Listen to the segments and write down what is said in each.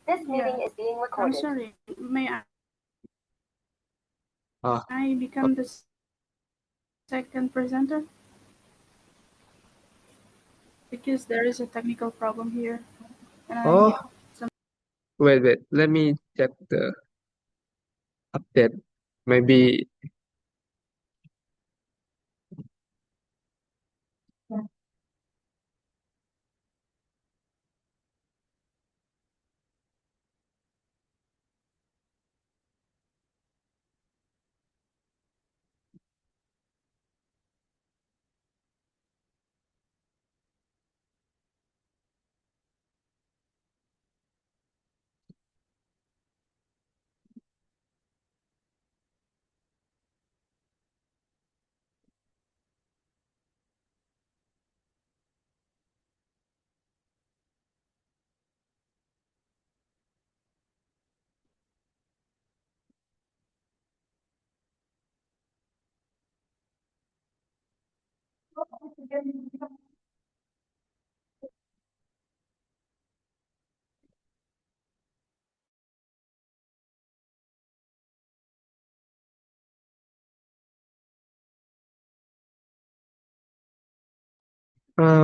This meeting is being I'm recorded. sorry. May Ah, I become the second presenter? Because there is a technical problem here, and I oh, need some. wait. Let me check the update. Maybe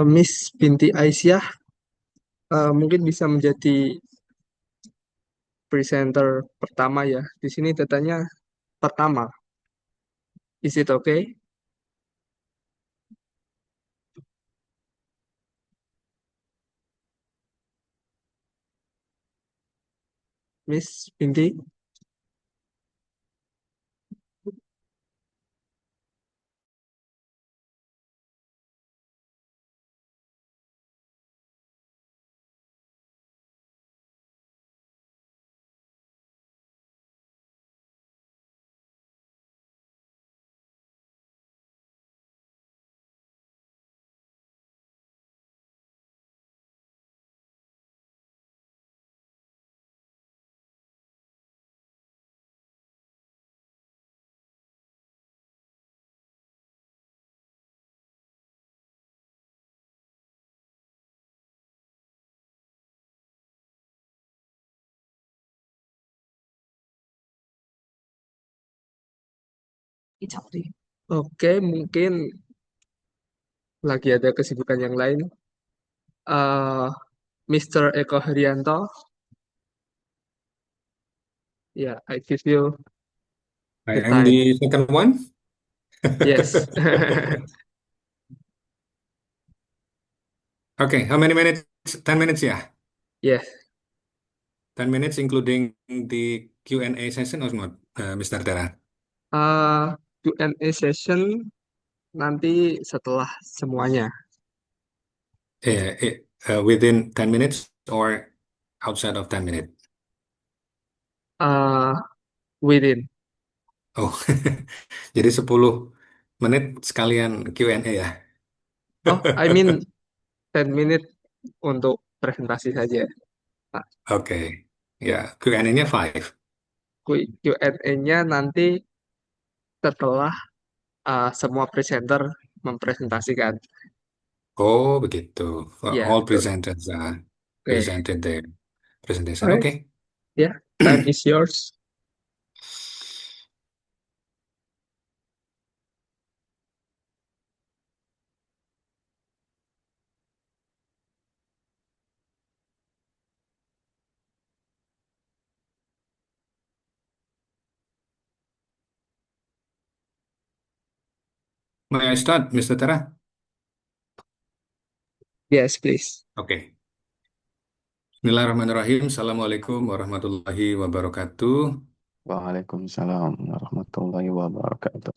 Miss Binti Aisyah mungkin bisa menjadi presenter pertama ya. Di sini datanya pertama. Is it okay? Miss Binti? Oke, mungkin lagi ada kesibukan yang lain. Mr. Eko Haryanto, ya, I give you I the am time. the second one. Yes. Okay, how many minutes? 10 minutes, yeah. Yes. 10 minutes including the Q&A session or not, Mr. Tera? Q&A session nanti setelah semuanya. Within 10 minutes or outside of 10 minutes? Within. Oh, jadi 10 menit sekalian Q&A ya? Oh, I mean 10 minute untuk presentasi saja. Nah, Oke, ya Q&A-nya 5. Q&A-nya nanti setelah semua presenter mempresentasikan. Oh, begitu. Ya, All betul. presenters are Oke. presented their presentation. Alright. Okay. Ya, time is yours. May I start, Mr. Tera? Yes, please. Oke. Bismillahirrahmanirrahim. Assalamualaikum warahmatullahi wabarakatuh. Waalaikumsalam warahmatullahi wabarakatuh.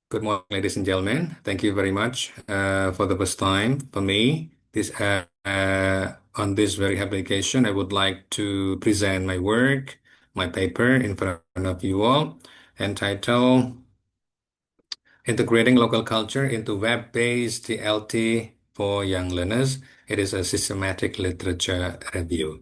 Good morning, ladies and gentlemen. Thank you very much for the first time for me. On this very happy occasion, I would like to present my work, my paper in front of you all, entitled Integrating Local Culture into Web-Based TLT for Young Learners. It is a systematic literature review.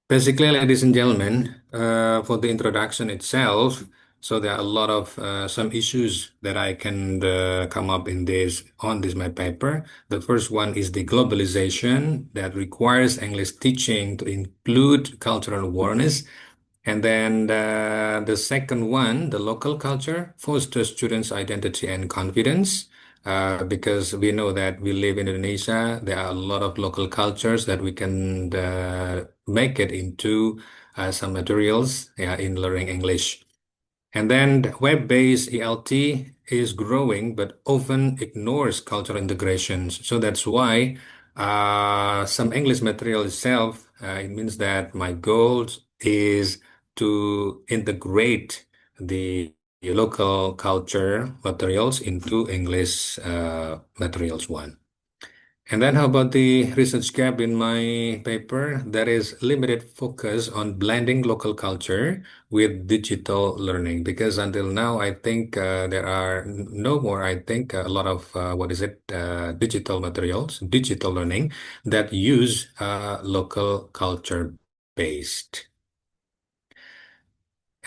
Basically, ladies and gentlemen, for the introduction itself, So there are a lot of some issues that I can come up in this on this my paper. The first one is the globalization that requires English teaching to include cultural awareness. And then the second one, the local culture, fosters students' identity and confidence. Because we know that we live in Indonesia, there are a lot of local cultures that we can make it into some materials, yeah, in learning English. And then web-based ELT is growing, but often ignores cultural integrations. So that's why some English material itself, it means that my goal is to integrate the local culture materials into English materials one. And then how about the research gap in my paper? There is limited focus on blending local culture with digital learning because until now, I think there are no more, I think a lot of, digital materials, digital learning that use local culture based.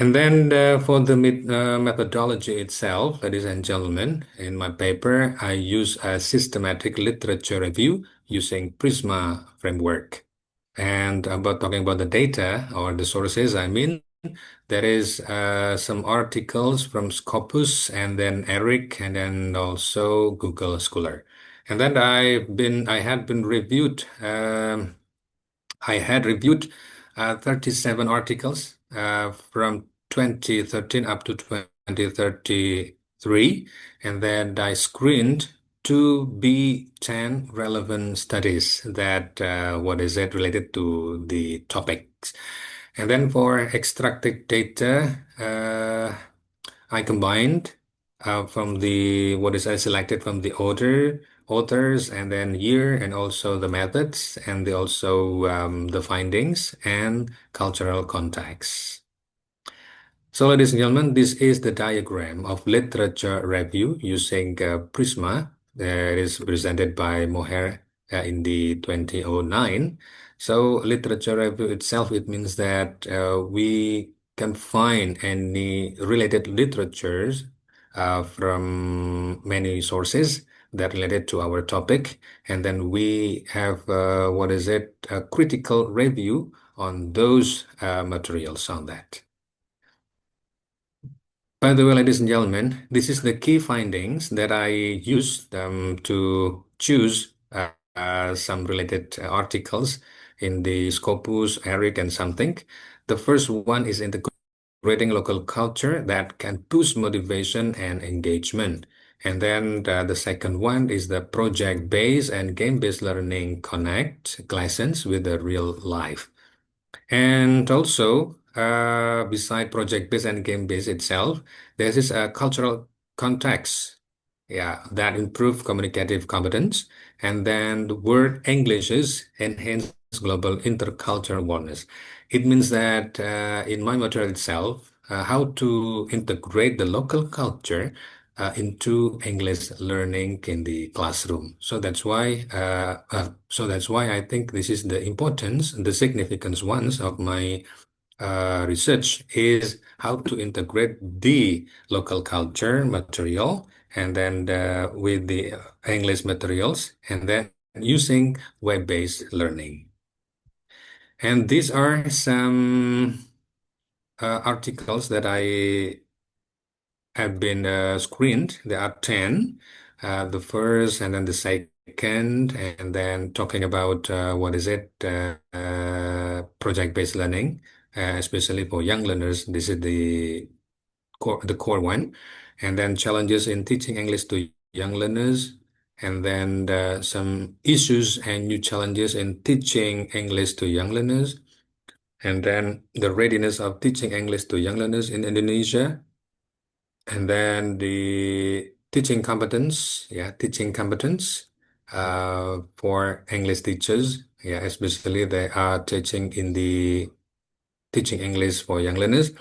And then for the methodology itself, ladies and gentlemen, in my paper, I use a systematic literature review using Prisma framework. And about talking about the data or the sources, I mean, there is some articles from Scopus and then ERIC and then also Google Scholar. And then I had been reviewed, I had reviewed 37 articles from 2013 up to 2033, and then I screened 2B10 relevant studies that related to the topics. And then for extracted data, I combined from the I selected from the authors and then year and also the methods and the findings and cultural context. So ladies and gentlemen, this is the diagram of literature review using Prisma that is presented by Moher in the 2009. So literature review itself, it means that we can find any related literatures from many sources that related to our topic. And then we have, a critical review on those materials on that. By the way, ladies and gentlemen, this is the key findings that I used to choose some related articles in the Scopus, ERIC, and something. The first one is integrating local culture that can boost motivation and engagement. And then the second one is the project-based and game-based learning connect lessons with the real life. And also, beside project-based and game-based itself, there is a cultural context, yeah, that improve communicative competence. And then the word Englishes enhance global intercultural awareness. It means that in my material itself, how to integrate the local culture into English learning in the classroom. So that's why I think this is the importance, the significance ones of my research is how to integrate the local culture material and then with the English materials and then using web-based learning. And these are some articles that I have been screened. There are 10. The first and then the second, and then talking about project-based learning, especially for young learners. This is the core one. And then challenges in teaching English to young learners, and then some issues and new challenges in teaching English to young learners, and then the readiness of teaching English to young learners in Indonesia. And then the teaching competence for English teachers, yeah, especially they are teaching English for young learners,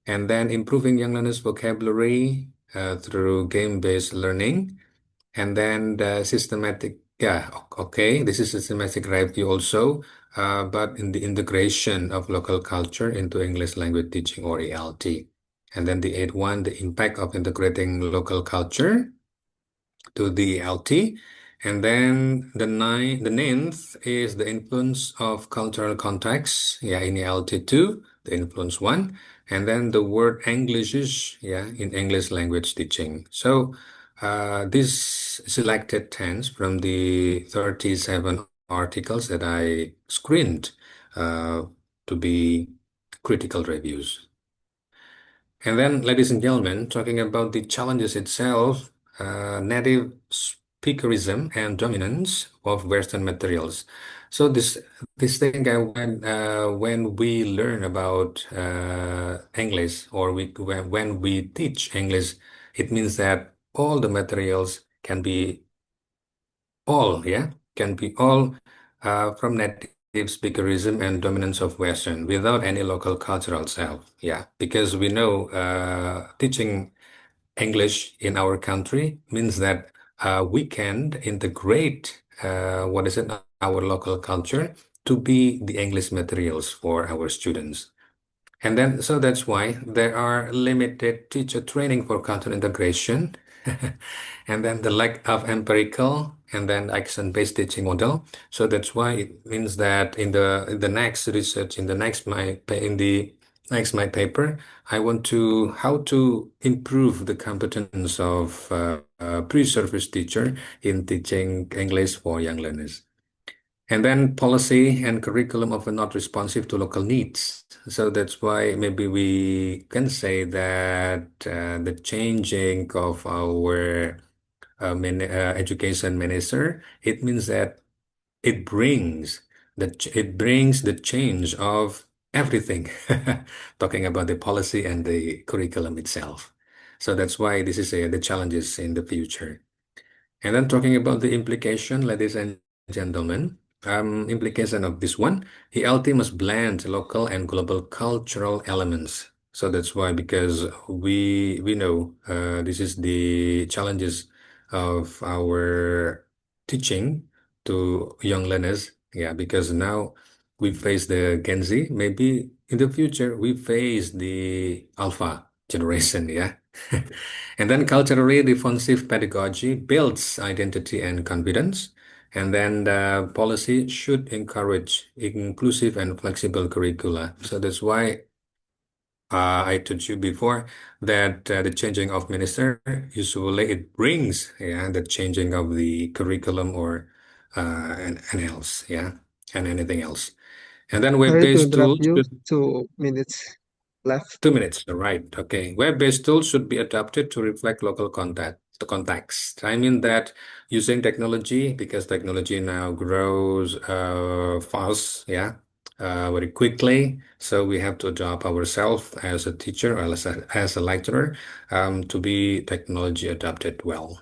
and then improving young learners' vocabulary through game-based learning, and then the systematic, this is systematic review also, but in the integration of local culture into English language teaching or ELT. And then the eighth one, the impact of integrating local culture to the ELT. And then the ninth is the influence of cultural context, in ELT 2, the influence 1. And then the word Englishes, in English language teaching. So this selected 10 from the 37 articles that I screened to be critical reviews. And then, ladies and gentlemen, talking about the challenges itself, native speakerism and dominance of Western materials. So this thing when we learn about English, or when we teach English, it means that all the materials can be from native speakerism and dominance of Western without any local cultural self. Because we know teaching English in our country means that we can integrate our local culture to be the English materials for our students. And then, so that's why there are limited teacher training for content integration, and then the lack of empirical and then action-based teaching model. So that's why it means that in the next research, in the next my paper, I want to how to improve the competence of pre-service teacher in teaching English for young learners. And then policy and curriculum often not responsive to local needs. So that's why maybe we can say that the changing of our education minister, it means that it brings the change of everything, talking about the policy and the curriculum itself. So that's why this is the challenges in the future. And then talking about the implication, ladies and gentlemen, implication of this one, ELT must blend local and global cultural elements. So that's why, because we know this is the challenges of our teaching to young learners. Because now we face the Gen Z. Maybe in the future we face the Alpha generation. And then culturally responsive pedagogy builds identity and confidence. And then the policy should encourage inclusive and flexible curricula. So that's why I told you before that the changing of minister, usually it brings the changing of the curriculum or and else, and anything else. And then Sorry to web-based interrupt tools you. should 2 minutes left. 2 minutes, right? Okay. Web-based tools should be adapted to reflect local the context. I mean that using technology, because technology now grows fast, very quickly. So we have to adapt ourselves as a teacher or as a lecturer to be technology adapted well.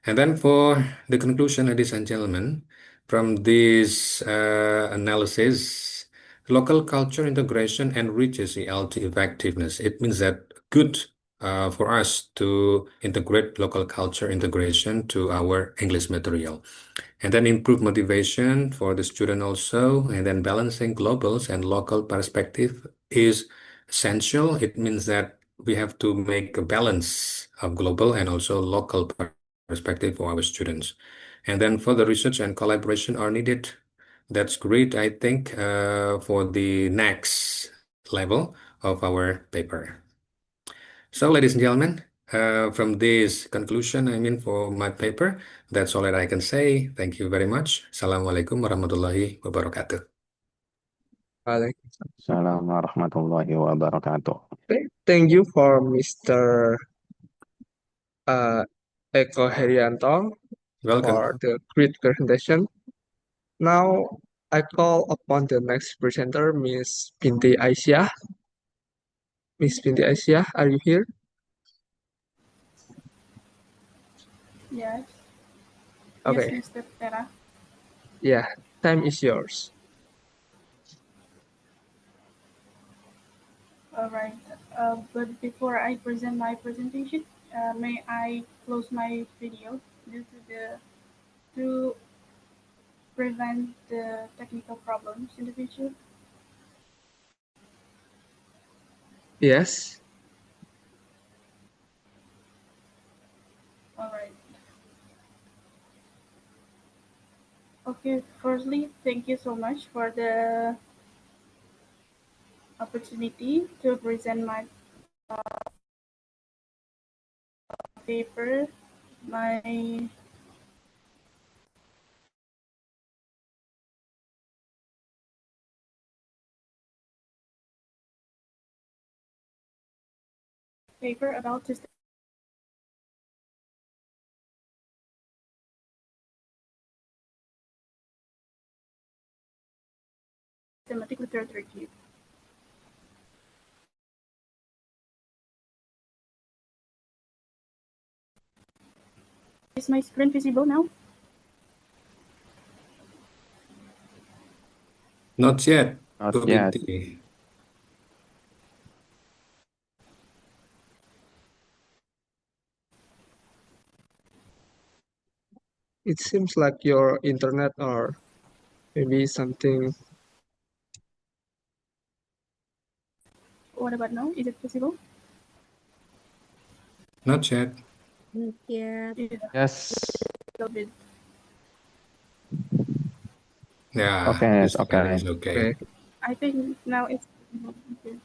And then for the conclusion, ladies and gentlemen, from this analysis, local culture integration enriches ELT effectiveness. It means that good for us to integrate local culture integration to our English material. And then improve motivation for the student also. And then balancing globals and local perspective is essential. It means that we have to make a balance of global and also local perspective for our students. And then further research and collaboration are needed. That's great, I think, for the next level of our paper. So, ladies and gentlemen, from this conclusion, for my paper, that's all that I can say. Thank you very much. Assalamualaikum warahmatullahi wabarakatuh. Assalamualaikum warahmatullahi wabarakatuh. Thank you for Mr. Eko Herianto Welcome. for the great presentation. Now I call upon the next presenter, Miss Binti Aisyah. Miss Binti Aisyah, are you here? Yes. Okay. Yes, Mr. Tera. Yeah, time is yours. All right. But before I present my presentation, may I close my video to prevent the technical problems in the future? Yes. Okay, firstly, thank you so much for the opportunity to present my paper. My paper about systematic literature review. Is my screen visible now? Not yet, Not Bu yet. Binti. It seems like your internet or maybe something. What about now? Is it visible? Not yet. Not yet. Yeah, Yes. a little bit. Yeah, Okay, this it's time okay. is okay. Okay. I think now it's okay.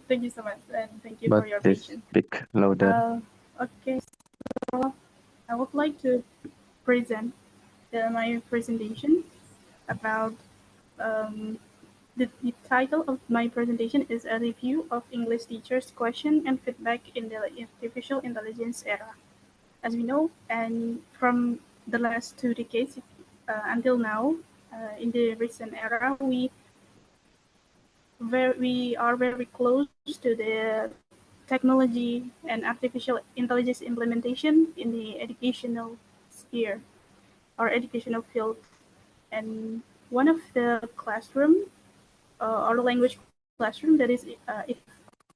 Thank you so much, and thank you But for your please patience. speak louder. Okay, so I would like to present my presentation about the title of my presentation is a review of English teachers' question and feedback in the artificial intelligence era. As we know, and from the last 2 decades until now, in the recent era, we are very close to the technology and artificial intelligence implementation in the educational sphere or educational field. And one of the classroom or language classroom that is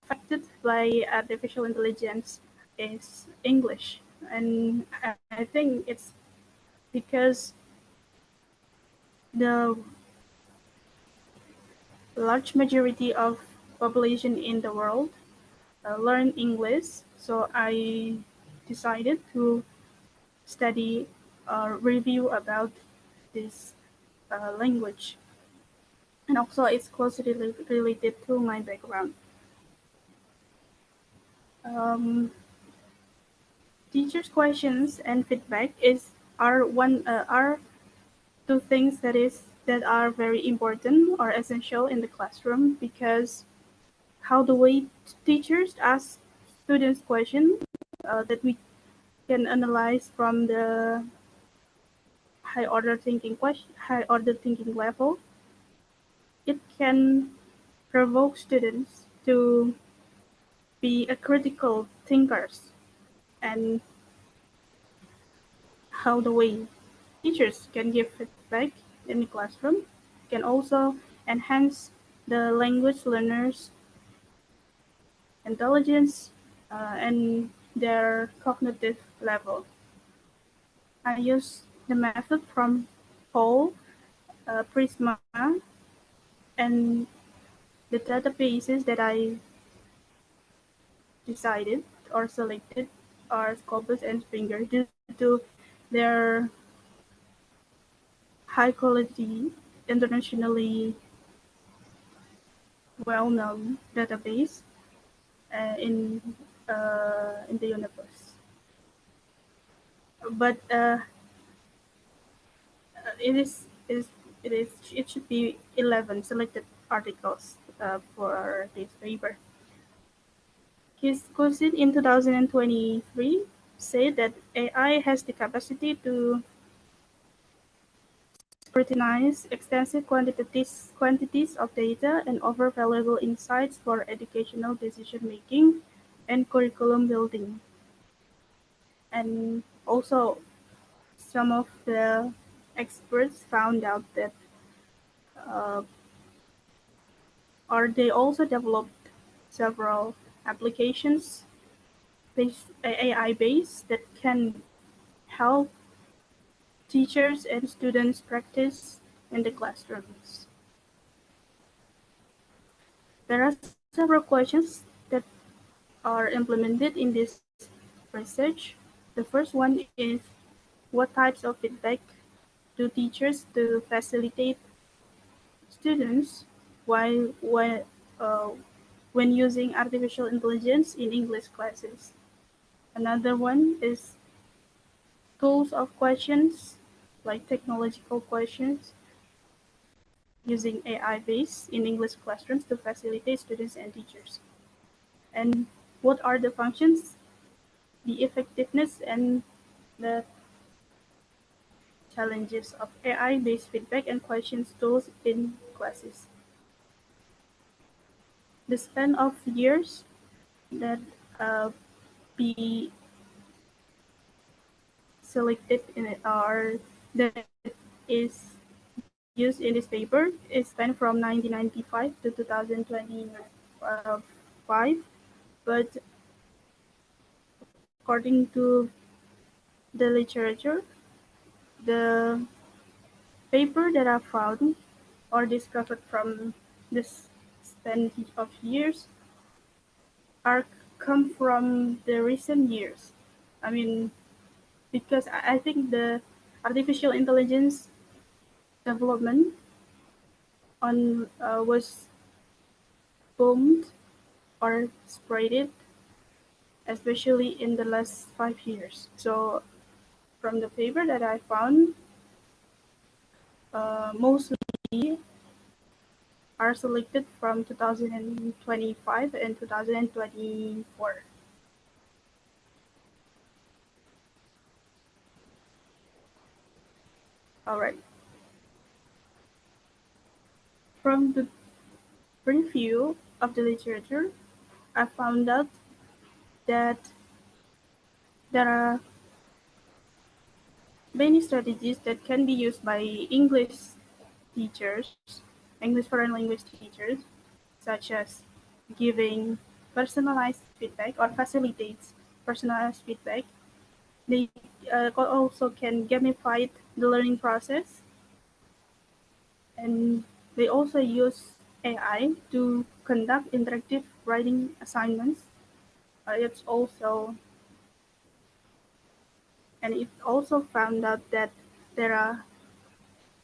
affected by artificial intelligence is English. And I think it's because the large majority of population in the world learn English. So I decided to study or review about this language. And also it's closely related to my background. Um, Teachers' questions and feedback are two things that are very important or essential in the classroom because how the way teachers ask students questions that we can analyze from the high order thinking level, it can provoke students to be a critical thinkers and how the way teachers can give feedback in the classroom can also enhance the language learners' intelligence and their cognitive level. I use the method from Paul, Prisma, and the databases that I decided or selected are Scopus and Springer due to their high quality, internationally well-known database uh, in in the universe. But it is it should be 11 selected articles for this paper. His cousin in 2023 said that AI has the capacity to scrutinize extensive quantities of data and offer valuable insights for educational decision making and curriculum building. And also, some of the experts found out that, uh, or they also developed several applications AI based that can help teachers and students practice in the classrooms. There are several questions that are implemented in this research. The first one is what types of feedback to teachers to facilitate students while when using artificial intelligence in English classes. Another one is tools of questions, like technological questions, using AI based in English classrooms to facilitate students and teachers. And what are the functions, the effectiveness, and the challenges of AI based feedback and questions tools in classes? The span of years that be selected in it are that is used in this paper is spent from 1995 to 2025, but according to the literature, the paper that I found or discovered from this span of years are come from the recent years. I mean, because I think the artificial intelligence development on was boomed or spreaded, especially in the last 5 years. So from the paper that I found, mostly are selected from 2025 and 2024. All right. From the review of the literature, I found out that there are many strategies that can be used by English teachers, English foreign language teachers, such as giving personalized feedback or facilitates personalized feedback. They also can gamify the learning process, and they also use AI to conduct interactive writing assignments. It's also and it also found out that there are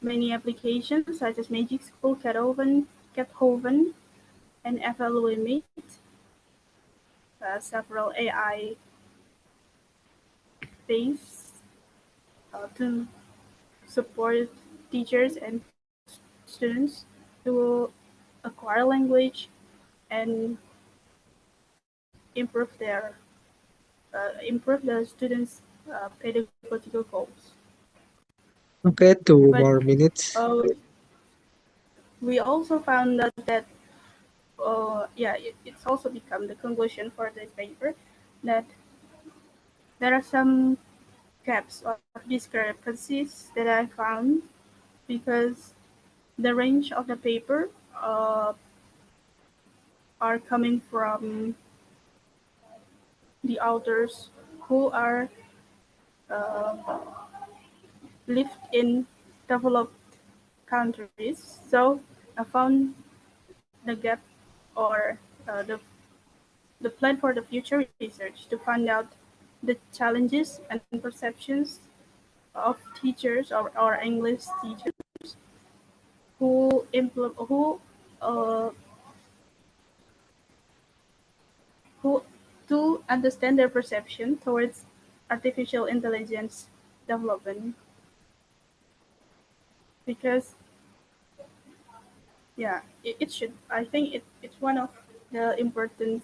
many applications such as Magic School, Kathoven, and Evaluate, several AI-based to support teachers and students to acquire language and improve the students' pedagogical goals. Okay, 2 But more minutes. we also found out that it's also become the conclusion for this paper that there are some gaps or discrepancies that I found because the range of the paper are coming from the authors who are uh, lived in developed countries. So I found the gap or the plan for the future research to find out the challenges and perceptions of teachers or English teachers who uh, who to understand their perception towards artificial intelligence development, because it should, I think it's one of the important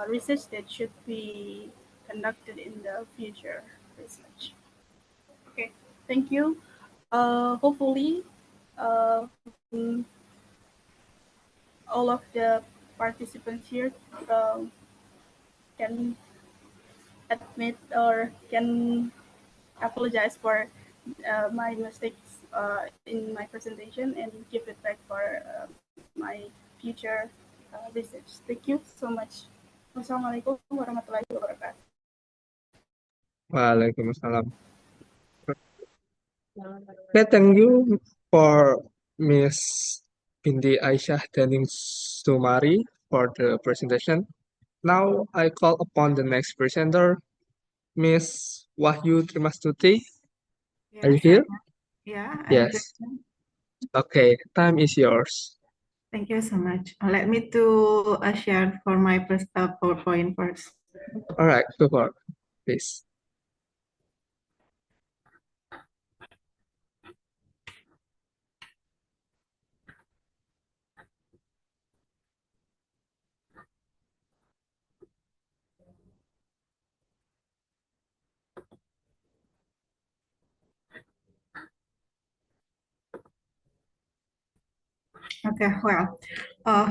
research that should be conducted in the future research. Okay, thank you. Hopefully, uh, mm, all of the participants here can admit or can apologize for my mistakes in my presentation and give it back for my future research. Thank you so much. Wassalamualaikum warahmatullahi wabarakatuh. Waalaikumsalam. Okay, thank you for Miss Binti Aisyah Daning Sumari for the presentation. Now I call upon the next presenter, Miss Wahyu Trimastuti. Are you Yes, here? Yeah, I'm Yes. present. Okay, time is yours. Thank you so much. Let me to share for my PowerPoint first. All right, go for it, please. Okay, well,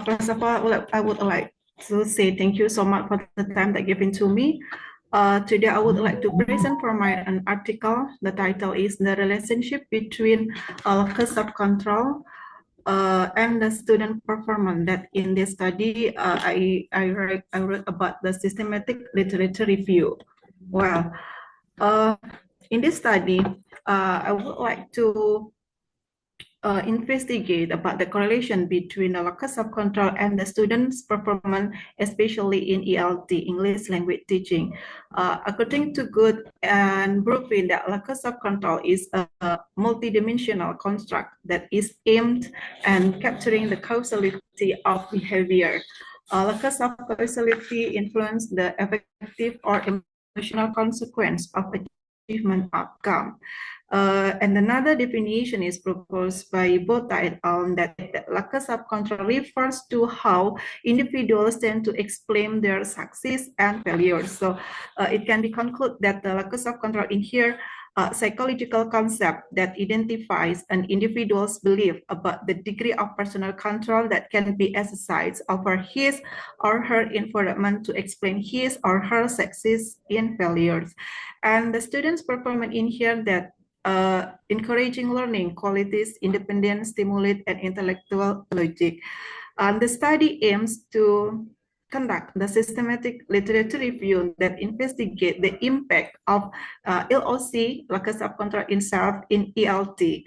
first of all, I would like to say thank you so much for the time that given to me. Today, I would like to present for my an article. The title is The Relationship Between Locus of Control and the Student Performance. That in this study, I wrote about the systematic literature review. Well, in this study, I would like to investigate about the correlation between the locus of control and the students' performance, especially in ELT, English language teaching. According to Good and Brookfield, that locus of control is a multidimensional construct that is aimed at capturing the causality of behavior. Locus of causality influence the effective or emotional consequence of achievement outcome. And another definition is proposed by Botha et al. That locus of control refers to how individuals tend to explain their success and failures. So it can be concluded that the locus of control in here psychological concept that identifies an individual's belief about the degree of personal control that can be exercised over his or her environment to explain his or her success in failures. And the student's performance in here that encouraging learning qualities, independence, stimulate, and intellectual logic. The study aims to conduct the systematic literature review that investigate the impact of LOC, locus of control itself, in ELT.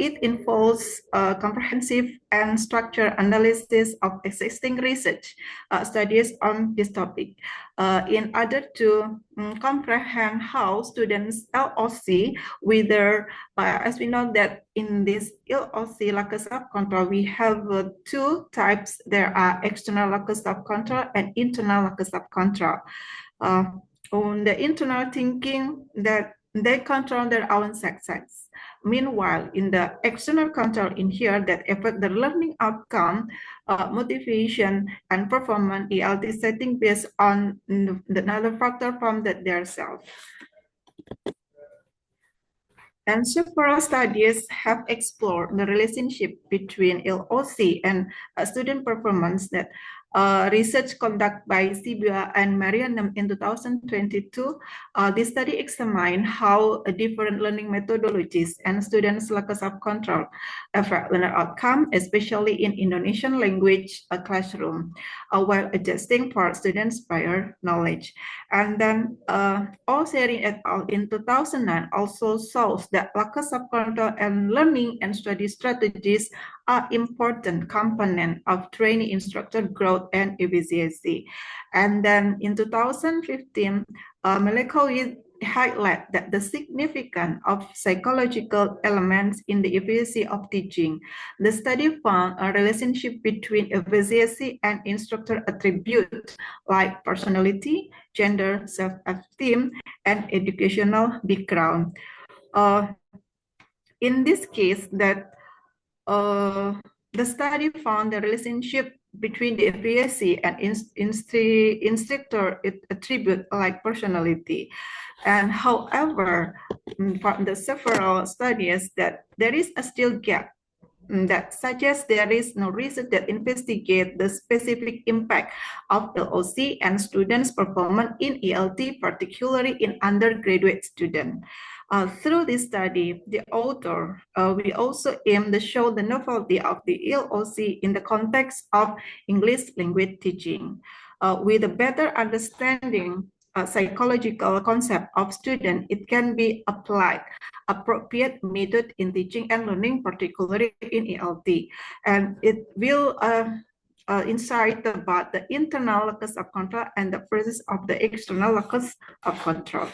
It involves comprehensive and structured analysis of existing research studies on this topic in order to comprehend how students LOC, whether, as we know that in this LOC locus of control, we have two types. There are external locus of control and internal locus of control. On the internal thinking that they control their own success. Meanwhile, in the external control in here that affect the learning outcome, motivation, and performance, ELT setting based on another factor from their self. And several studies have explored the relationship between LOC and student performance. That research conducted by Sibua and Marianum in 2022, this study examined how different learning methodologies and students' locus of control affect learner outcome, especially in Indonesian language classroom, while adjusting for students' prior knowledge. And then All-Sharing et al. In 2009 also shows that locus of control and learning and study strategies are important component of trainee instructor growth and efficiency. And then in 2015, Malekovic highlight that the significance of psychological elements in the efficiency of teaching. The study found a relationship between efficiency and instructor attributes like personality, gender, self-esteem, and educational background. In this case, that the study found the relationship between the efficiency and instructor attribute like personality. And however, from the several studies that there is a still gap that suggests there is no research that investigate the specific impact of LOC and students' performance in ELT, particularly in undergraduate students. Through this study, the author, we also aim to show the novelty of the LOC in the context of English language teaching. With a better understanding psychological concept of student, it can be applied appropriate method in teaching and learning, particularly in ELT. And it will insight about the internal locus of control and the process of the external locus of control.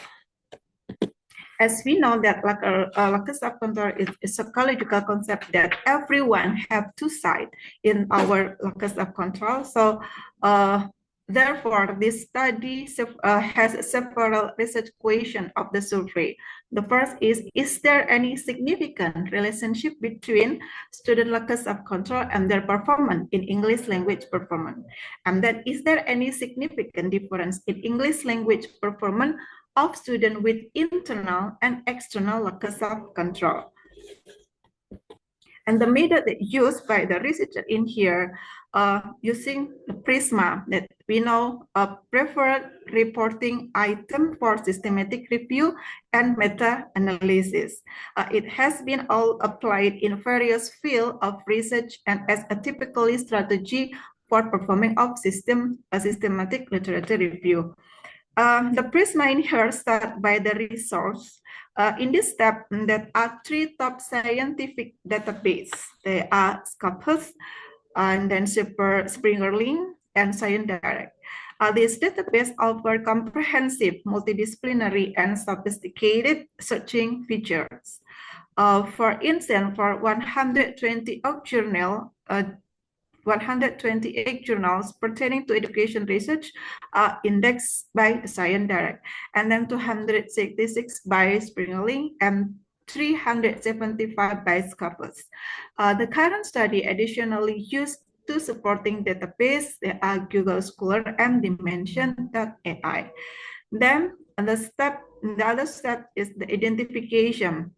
As we know that locus of control is a psychological concept that everyone have two sides in our locus of control. So therefore, this study has several research questions of the survey. The first is there any significant relationship between student locus of control and their performance in English language performance? And then, is there any significant difference in English language performance of students with internal and external locus of control? And the method used by the researcher in here, using the PRISMA that we know a preferred reporting item for systematic review and meta-analysis. It has been all applied in various fields of research and as a typical strategy for performing of systematic literature review. The PRISMA in here start by the resource. In this step, there are three top scientific databases. They are Scopus, and then Springerling, and ScienceDirect. These databases offer comprehensive, multidisciplinary, and sophisticated searching features. For instance, for 128 journals pertaining to education research are indexed by ScienceDirect, and then 266 by Springerling and 375 by Scopus. The current study additionally used two supporting databases, they are Google Scholar and Dimension.ai. Then the other step is the identification.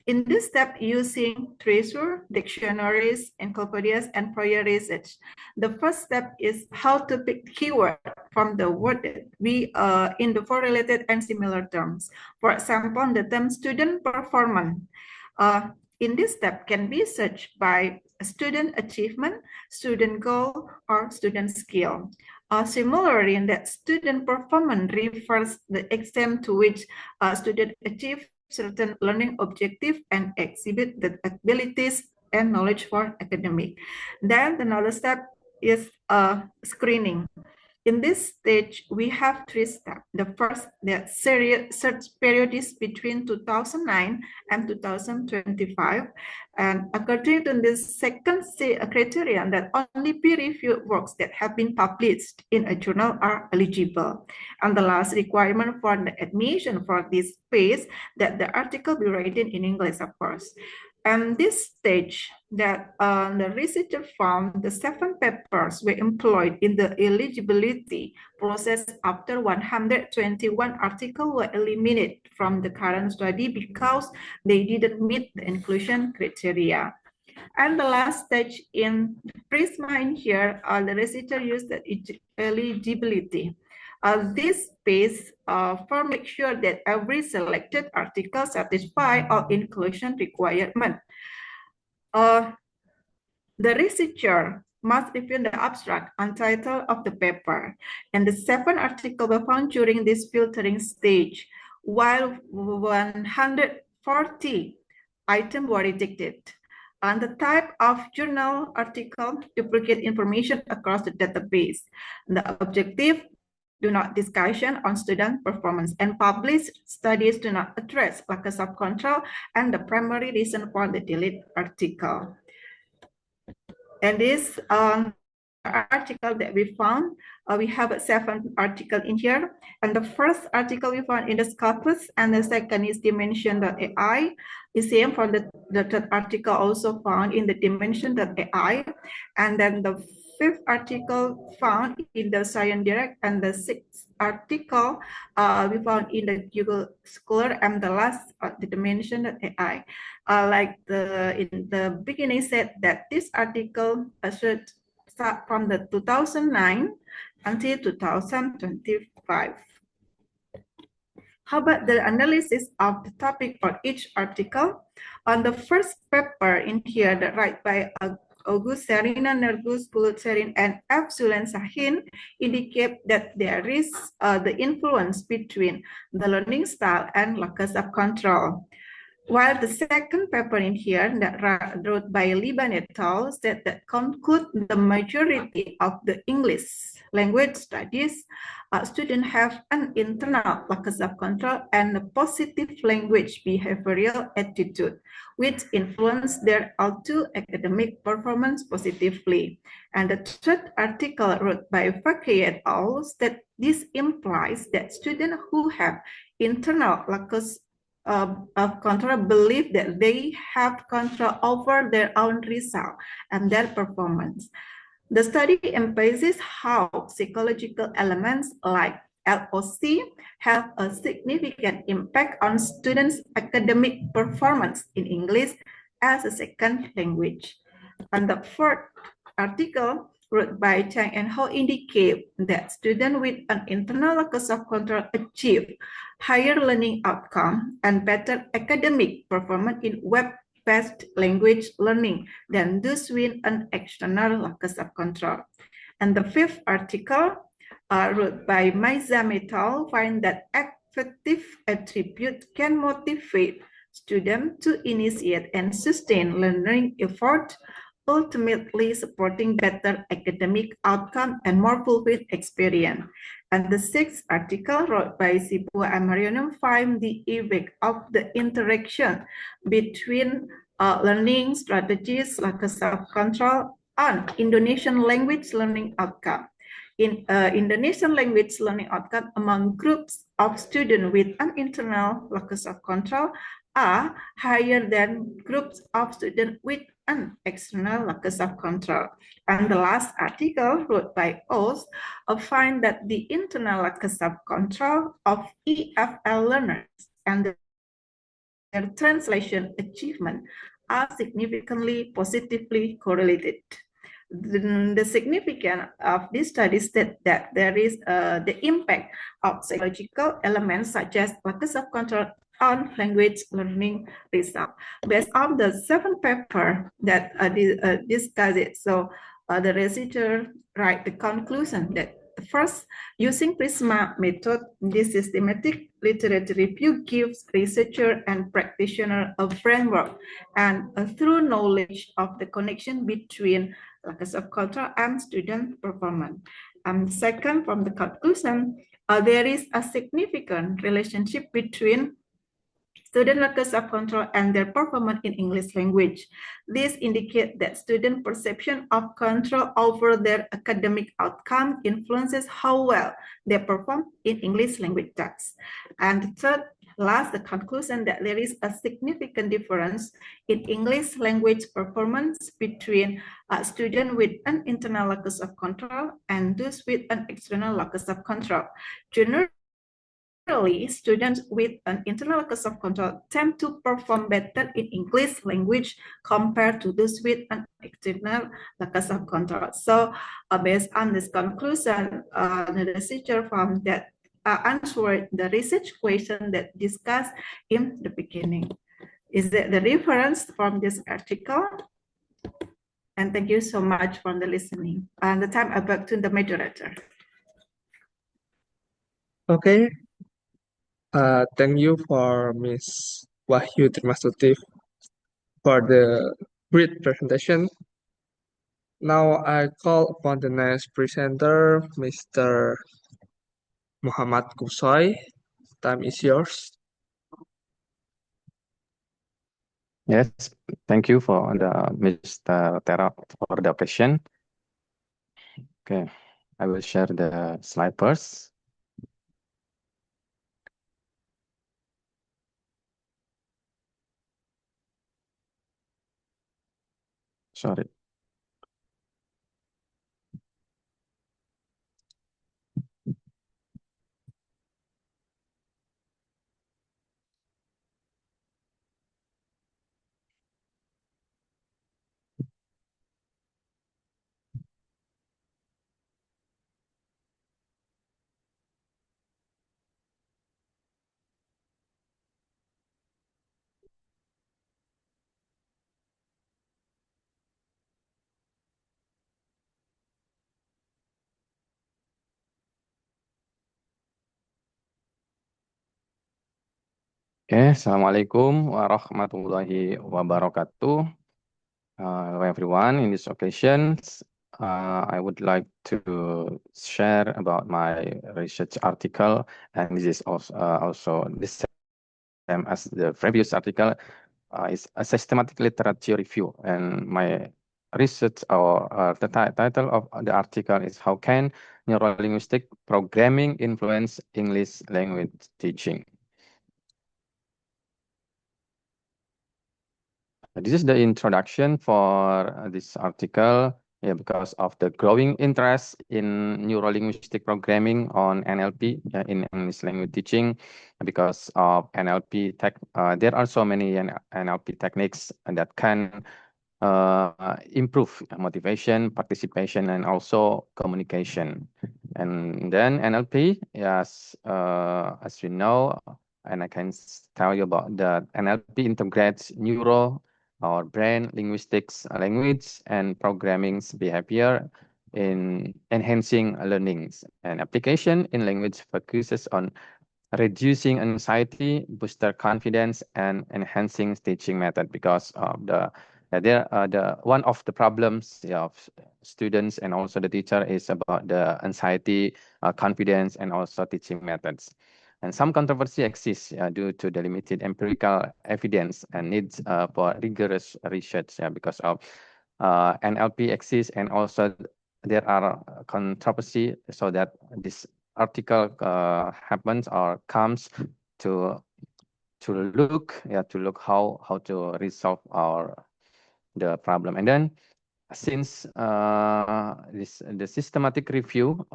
In this step, using Treasure, dictionaries, encyclopedias, and prior research. The first step is how to pick keyword from the word that we in the four related and similar terms. For example, the term student performance. In this step can be searched by student achievement, student goal, or student skill. Similarly, in that student performance refers the extent to which a student achieve certain learning objective and exhibit the abilities and knowledge for academic. Then another step is screening. In this stage, we have three steps. The first, the search period is between 2009 and 2025. And according to this second criterion, that only peer-reviewed works that have been published in a journal are eligible. And the last requirement for the admission for this phase, that the article be written in English, of course. And this stage that the researcher found the 7 papers were employed in the eligibility process after 121 articles were eliminated from the current study because they didn't meet the inclusion criteria. And the last stage in PRISMA in here, the researcher used the eligibility. This phase for make sure that every selected article satisfy all inclusion requirement. The researcher must review the abstract and title of the paper, and the 7 articles were found during this filtering stage, while 140 items were rejected. And the type of journal article duplicate information across the database. The objective do not discussion on student performance, and published studies do not address locus of control and the primary reason for the delete article. And this article that we found, we have 7 articles in here. And the first article we found in the Scopus, and the second is Dimension.ai. The same for the third article also found in the Dimension.ai. And then the 5th article found in the ScienceDirect, and the 6th article we found in the Google Scholar, and the last the Dimension.ai. Like in the beginning said that this article should start from the 2009 until 2025. How about the analysis of the topic for each article? On the first paper in here, that write by August Serina, Nergus, Bulut Serin, and F. Sulen Sahin indicate that there is the influence between the learning style and locus of control. While the second paper in here that wrote by Liban et al. Said that conclude the majority of the English language studies, students have an internal locus of control and a positive language behavioral attitude, which influence their auto academic performance positively. And the third article wrote by Fakir et al. That this implies that students who have internal locus of control believe that they have control over their own result and their performance. The study emphasizes how psychological elements like LOC have a significant impact on students' academic performance in English as a second language. And the fourth article wrote by Chang and Ho indicate that students with an internal locus of control achieve higher learning outcome and better academic performance in web-based language learning than those with an external locus of control. And the fifth article wrote by Maizam et al. Find that affective attributes can motivate students to initiate and sustain learning effort, ultimately supporting better academic outcome and more fulfilled experience. And the sixth article wrote by Sibua and Marianum find the effect of the interaction between learning strategies like self-control on Indonesian language learning outcome. In Indonesian language learning outcome among groups of students with an internal locus of control are higher than groups of students with an external locus of control. And the last article wrote by Oz find that the internal locus of control of EFL learners and their translation achievement are significantly positively correlated. The significance of this study is that there is the impact of psychological elements such as locus of control on language learning result. Based on the 7 paper that discuss it, so the researcher write the conclusion that first, using PRISMA method, this systematic literature review gives researcher and practitioner a framework and a thorough knowledge of the connection between locus of control and student performance. Second, from the conclusion, there is a significant relationship between student locus of control and their performance in English language. This indicates that student perception of control over their academic outcome influences how well they perform in English language tasks. And third, last, the conclusion that there is a significant difference in English language performance between students with an internal locus of control and those with an external locus of control. Generally, students with an internal locus of control tend to perform better in English language compared to those with an external locus of control. So, based on this conclusion, the researcher found that answered the research question that discussed in the beginning. Is that the reference from this article? And thank you so much for the listening. And the time back to the moderator. Okay. Thank you for Ms. Wahyu Trimasuti for the great presentation. Now I call upon the next presenter, Mr. Muhammad Kusoi. Time is yours. Yes, thank you for the Mr. Tera for the question. Okay, I will share the slide first. Sorry. Assalamualaikum warahmatullahi wabarakatuh. Hello everyone. In this occasion, I would like to share about my research article, and this is also the same as the previous article. It's a systematic literature review, and my research or the title of the article is "How Can Neurolinguistic Programming Influence English Language Teaching?" This is the introduction for this article. Yeah, because of the growing interest in neurolinguistic programming on NLP in English language teaching, because of NLP tech, there are so many NLP techniques that can improve motivation, participation, and also communication. And then NLP, yes, as we know, and I can tell you about the NLP integrates neuro or brain linguistics, language and programming's behavior in enhancing learnings. And application in language focuses on reducing anxiety, booster confidence, and enhancing teaching method, because of the one of the problems of students and also the teacher is about the anxiety, confidence, and also teaching methods. And some controversy exists due to the limited empirical evidence and needs for rigorous research, because of NLP exists, and also there are controversy, so that this article happens or comes to look how to resolve the problem. And then since the systematic review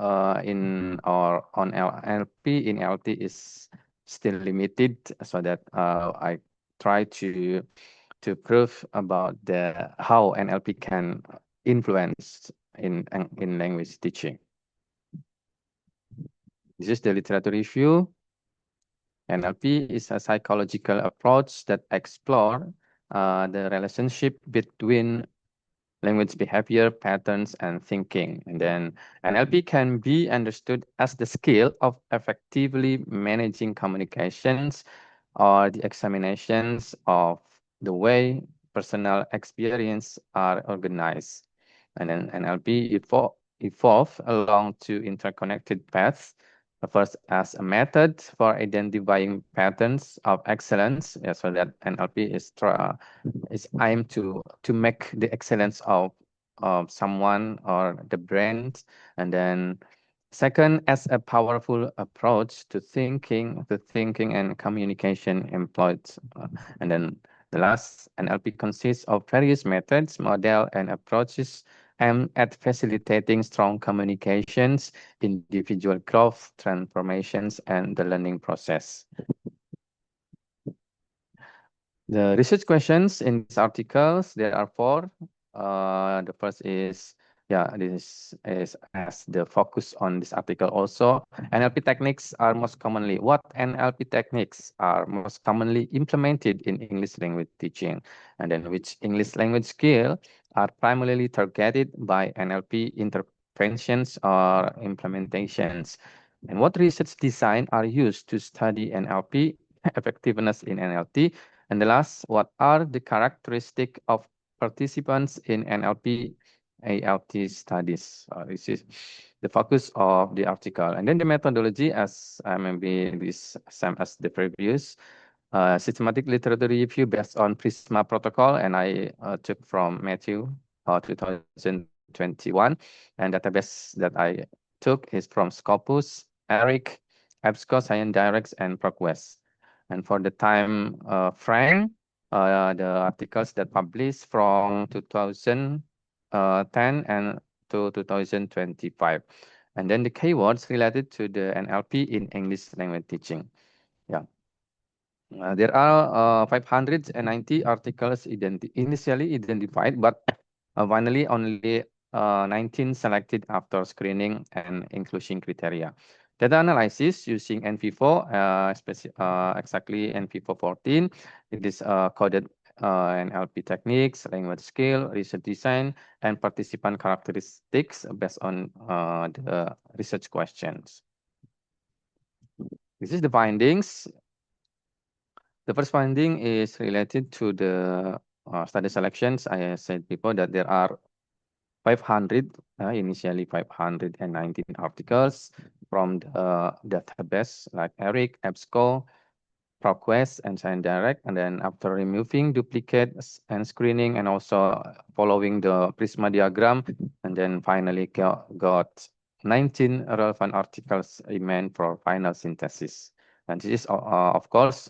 in or on NLP in LT is still limited, so that I try to prove about the how NLP can influence in language teaching. This is the literature review. NLP is a psychological approach that explores the relationship between language behavior, patterns, and thinking. And then NLP can be understood as the skill of effectively managing communications or the examinations of the way personal experience are organized. And then NLP evolved along two interconnected paths. First, as a method for identifying patterns of excellence, so that NLP is aimed to make the excellence of someone or the brand. And then second, as a powerful approach to thinking and communication employed. And then the last, NLP consists of various methods, model, and approaches aimed at facilitating strong communications, individual growth, transformations, and the learning process. The research questions in these articles, there are 4. The first is, this is as the focus on this article also. NLP techniques are most commonly, what NLP techniques are most commonly implemented in English language teaching? And then which English language skill are primarily targeted by NLP interventions or implementations? And what research design are used to study NLP effectiveness in NLP? And the last, what are the characteristics of participants in NLP ALT studies? This is the focus of the article. And then the methodology, as maybe this same as the previous, systematic literature review based on PRISMA protocol, and I took from Matthew 2021, and database that I took is from Scopus, ERIC, EBSCO, ScienceDirect, and ProgWest. And for the time frame, the articles that published from 2010 and to 2025. And then the keywords related to the NLP in English language teaching. Yeah. There are 590 articles initially identified, but finally only 19 selected after screening and inclusion criteria. Data analysis using NV4, exactly NV414. It is coded NLP techniques, language skill, research design, and participant characteristics based on the research questions. This is the findings. The first finding is related to the study selections. I said before that there are 500, initially 519 articles from the database like ERIC, EBSCO, ProQuest, and ScienceDirect. And then after removing duplicates and screening and also following the Prisma diagram, and then finally got 19 relevant articles remain for final synthesis. And this is, of course,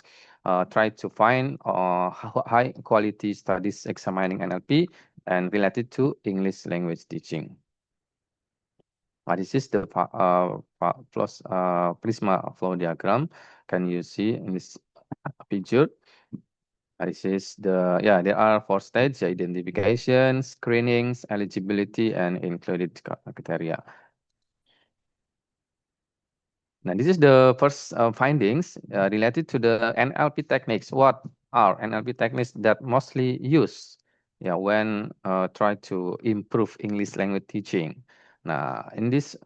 try to find high quality studies examining NLP and related to English language teaching. This is the Prisma flow diagram. Can you see in this picture? This is the, there are 4 stages: identification, screenings, eligibility, and included criteria. Now, this is the first findings related to the NLP techniques. What are NLP techniques that mostly used when try to improve English language teaching? Now, in this,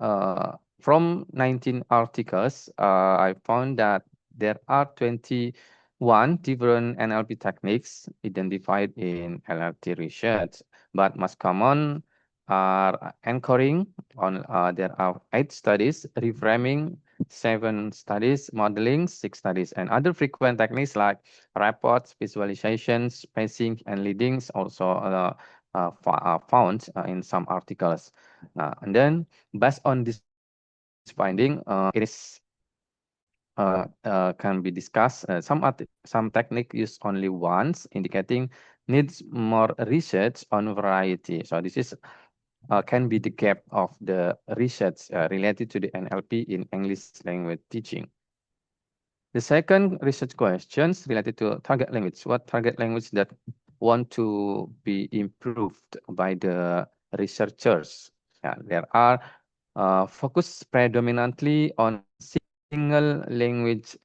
from 19 articles, I found that there are 21 different NLP techniques identified in LLT research, but most common are anchoring on, there are 8 studies, reframing, 7 studies, modeling, 6 studies, and other frequent techniques like reports, visualizations, pacing, and leadings also found in some articles. And then based on this finding, it is can be discussed. Some technique used only once, indicating needs more research on variety. So this is can be the gap of the research related to the NLP in English language teaching. The second research questions related to target language. What target language that want to be improved by the researchers? There are focused predominantly on single language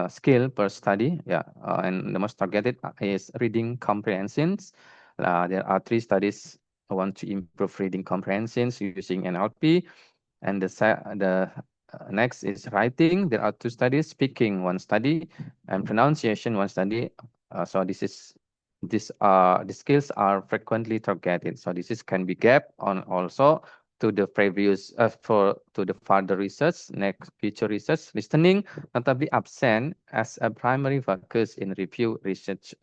skill per study. And the most targeted is reading comprehensions. There are 3 studies want to improve reading comprehensions using NLP, and the next is writing. There are 2 studies: speaking 1 study, and pronunciation 1 study. So the skills are frequently targeted. So this is can be gap on also to the previous to the further research. Next, future research, listening notably absent as a primary focus in review research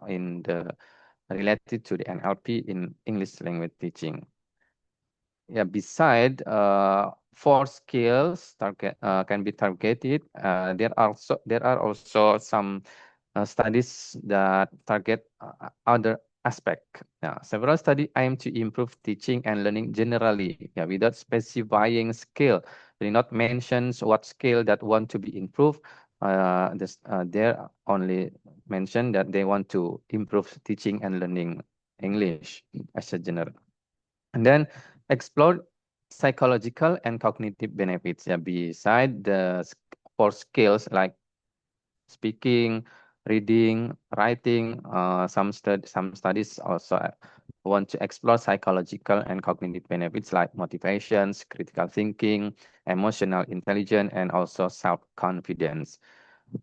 in the related to the NLP in English language teaching. Beside 4 skills can be targeted, there are also some studies that target other aspect. Several studies aim to improve teaching and learning generally, without specifying skill. They not mention what skill that want to be improved. There only mention that they want to improve teaching and learning English as a general. And then explore psychological and cognitive benefits. Beside the 4 skills like speaking, reading, writing, some studies also want to explore psychological and cognitive benefits like motivations, critical thinking, emotional intelligence, and also self-confidence.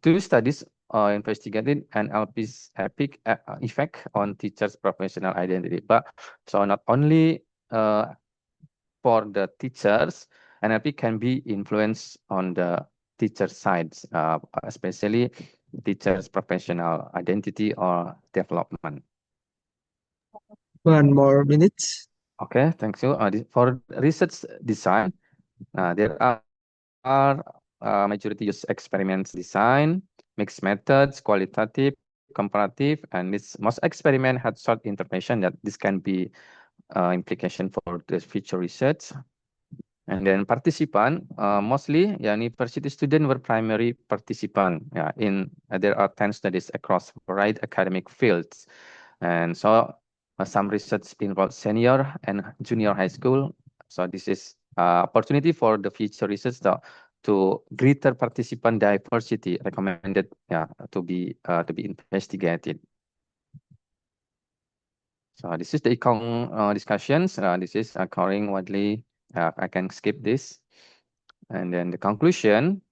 2 studies investigated NLP's effect on teachers' professional identity. But so not only for the teachers, NLP can be influenced on the teacher sides, especially teachers' professional identity or development. 1 more minute. Okay, thank you. For research design, there are majority use experiments design, mixed methods, qualitative, comparative, and this most experiment had short intervention that this can be implication for the future research. And then participant, mostly university students were primary participant. There are 10 studies across varied academic fields, and so some research involved senior and junior high school. So this is opportunity for the future research to greater participant diversity recommended to be investigated. So this is the econ discussions. This is occurring widely. I can skip this. And then the conclusion.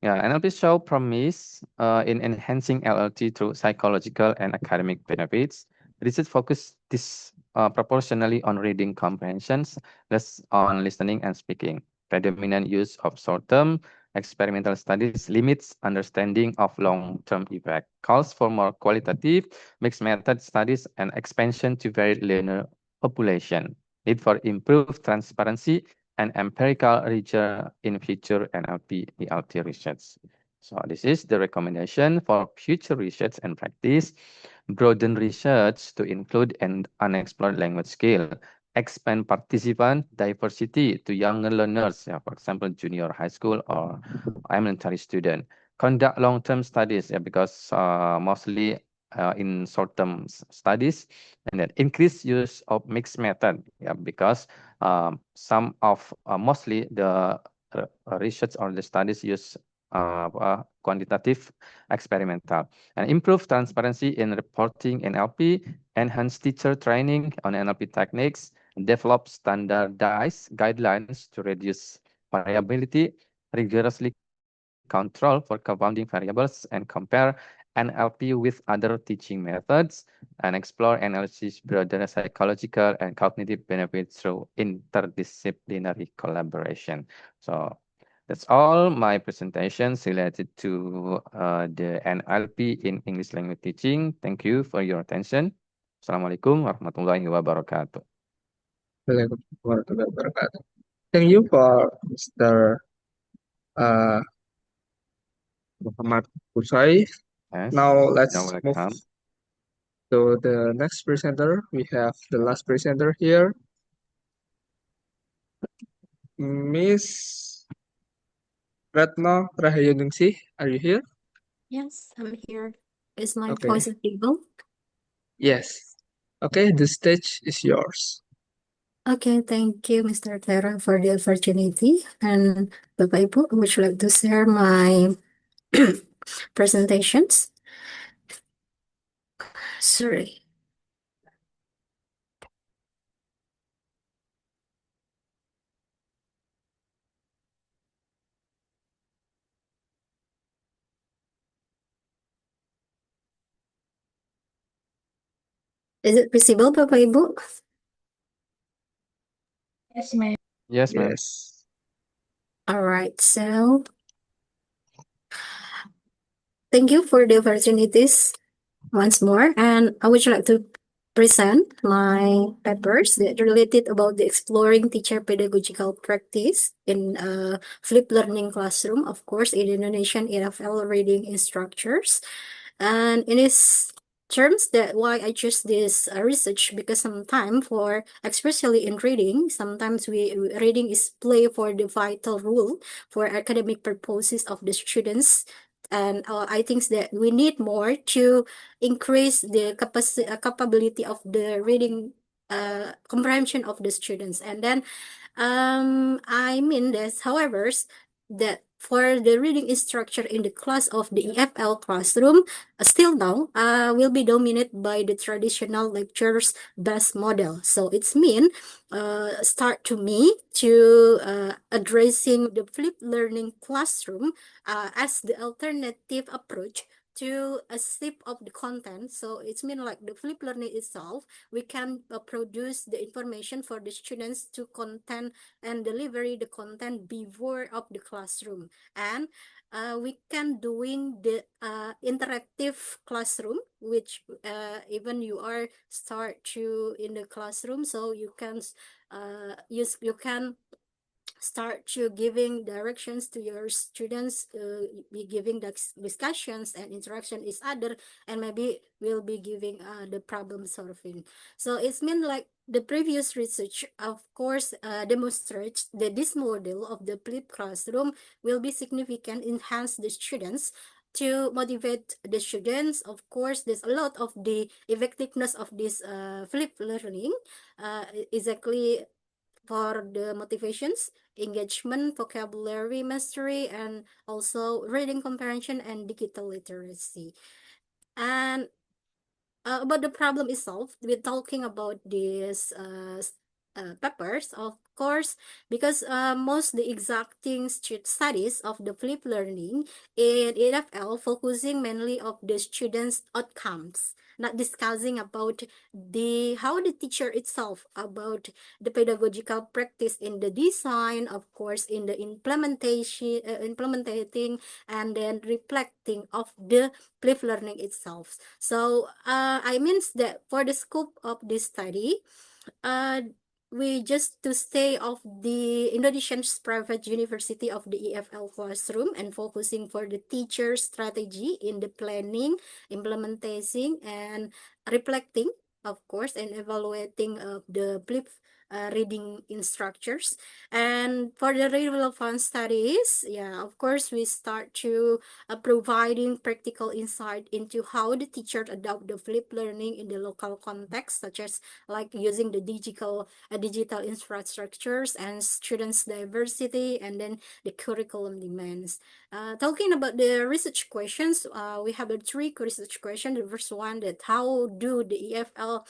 Yeah, NLP show promise in enhancing LLT through psychological and academic benefits. Research focus disproportionately on reading comprehensions, less on listening and speaking. Predominant use of short-term experimental studies limits understanding of long-term effect. Calls for more qualitative mixed method studies and expansion to varied learner population. Need for improved transparency and empirical research in future NLP ELT research. So this is the recommendation for future research and practice. Broaden research to include an unexplored language skill. Expand participant diversity to younger learners, for example, junior high school or elementary student. Conduct long-term studies, because mostly in short-term studies, and then increase use of mixed method, because some of mostly the research or the studies use quantitative experimental, and improve transparency in reporting NLP, enhance teacher training on NLP techniques, develop standardized guidelines to reduce variability, rigorously control for confounding variables, and compare NLP with other teaching methods, and explore analysis broader psychological and cognitive benefits through interdisciplinary collaboration. So that's all my presentations related to the NLP in English language teaching. Thank you for your attention. Assalamualaikum warahmatullahi wabarakatuh. Waalaikumsalam warahmatullahi wabarakatuh. Thank you for Mr. Muhammad Kusai. Yes, Now let's you're move welcome. to the next presenter. We have the last presenter here, Miss Retno Rahayuningsih. Are you here? Yes, I'm here. Is my Okay. voice audible? Yes. Okay, the stage is yours. Okay, thank you, Mr. Tera, for the opportunity. And Bapak Ibu, would you like to share my presentations? Sorry. Is it visible, Bapak Ibu? Yes, ma'am. Yes, ma'am. Yes. All right, so thank you for the opportunities once more. And I would like to present my papers that related about the exploring teacher pedagogical practice in a flipped learning classroom, of course, in Indonesian EFL reading instructors. And in its terms, that why I choose this research, because sometimes for especially in reading, sometimes reading is play for the vital role for academic purposes of the students. And I think that we need more to increase the capability of the reading comprehension of the students. And then I mean this, however, that for the reading instructor in the class of the EFL classroom, still now will be dominated by the traditional lectures based model. So it's mean start to me to addressing the flipped learning classroom as the alternative approach to a sip of the content. So it's mean like the flipped learning itself, we can produce the information for the students to content and deliver the content before of the classroom. And we can doing the interactive classroom, which even you are start to in the classroom, so you can you can start to giving directions to your students, be giving the discussions and interaction is other, and maybe we'll be giving the problem solving. So it's mean like the previous research, of course, demonstrates that this model of the flipped classroom will be significant enhance the students to motivate the students. Of course, there's a lot of the effectiveness of this flipped learning, exactly for the motivations, engagement, vocabulary mastery, and also reading comprehension and digital literacy. And about the problem itself, we're talking about this papers, of course, because most the exacting studies of the flipped learning in EFL focusing mainly of the students' outcomes, not discussing about how the teacher itself, about the pedagogical practice in the design, of course, in the implementing and then reflecting of the flipped learning itself. So I means that for the scope of this study, we just to stay of the Indonesian private university of the EFL classroom and focusing for the teacher strategy in the planning, implementing, and reflecting, of course, and evaluating of the flip reading instructors. And for the relevant studies, yeah, of course, we start to providing practical insight into how the teacher adopt the flipped learning in the local context, such as like using the digital infrastructures and students diversity, and then the curriculum demands. Talking about the research questions, we have the three research questions. The first one, that how do the EFL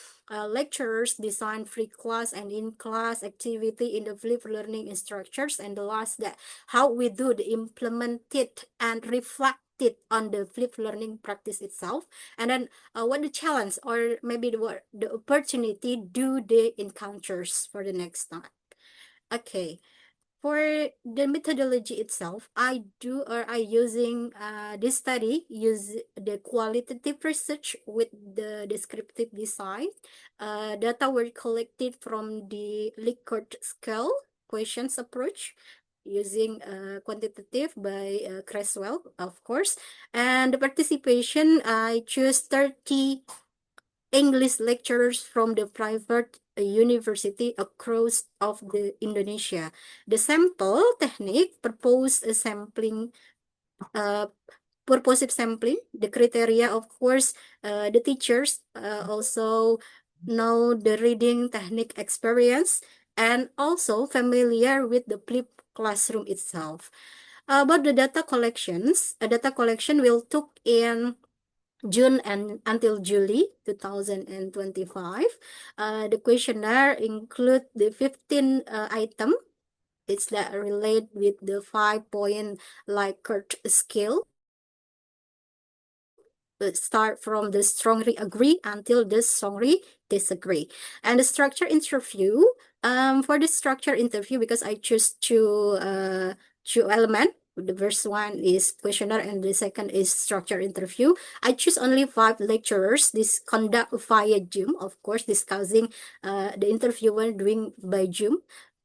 lecturers design free class and in-class activity in the flipped learning structures, and the last, that how we do the implement it and reflect it on the flipped learning practice itself, and then what the challenge or maybe the opportunity do they encounters for the next time. Okay, for the methodology itself, I using this study use the qualitative research with the descriptive design. Data were collected from the Likert scale questions approach using quantitative by Creswell, of course. And the participation, I choose 30 English lecturers from the private university across of the Indonesia. The sample technique proposed a sampling, purposive sampling. The criteria, of course, the teachers also know the reading technique experience and also familiar with the flipped classroom itself. About the data collections, a data collection will took in June and until July 2025. The questionnaire include the 15 item. It's that relate with the 5-point Likert scale. Start from the strongly agree until the strongly disagree. And the structure interview, for the structure interview, because I choose two element. The first one is questionnaire and the second is structure interview. I choose only 5 lecturers. This conduct via Zoom, of course, discussing the interviewer doing by Zoom.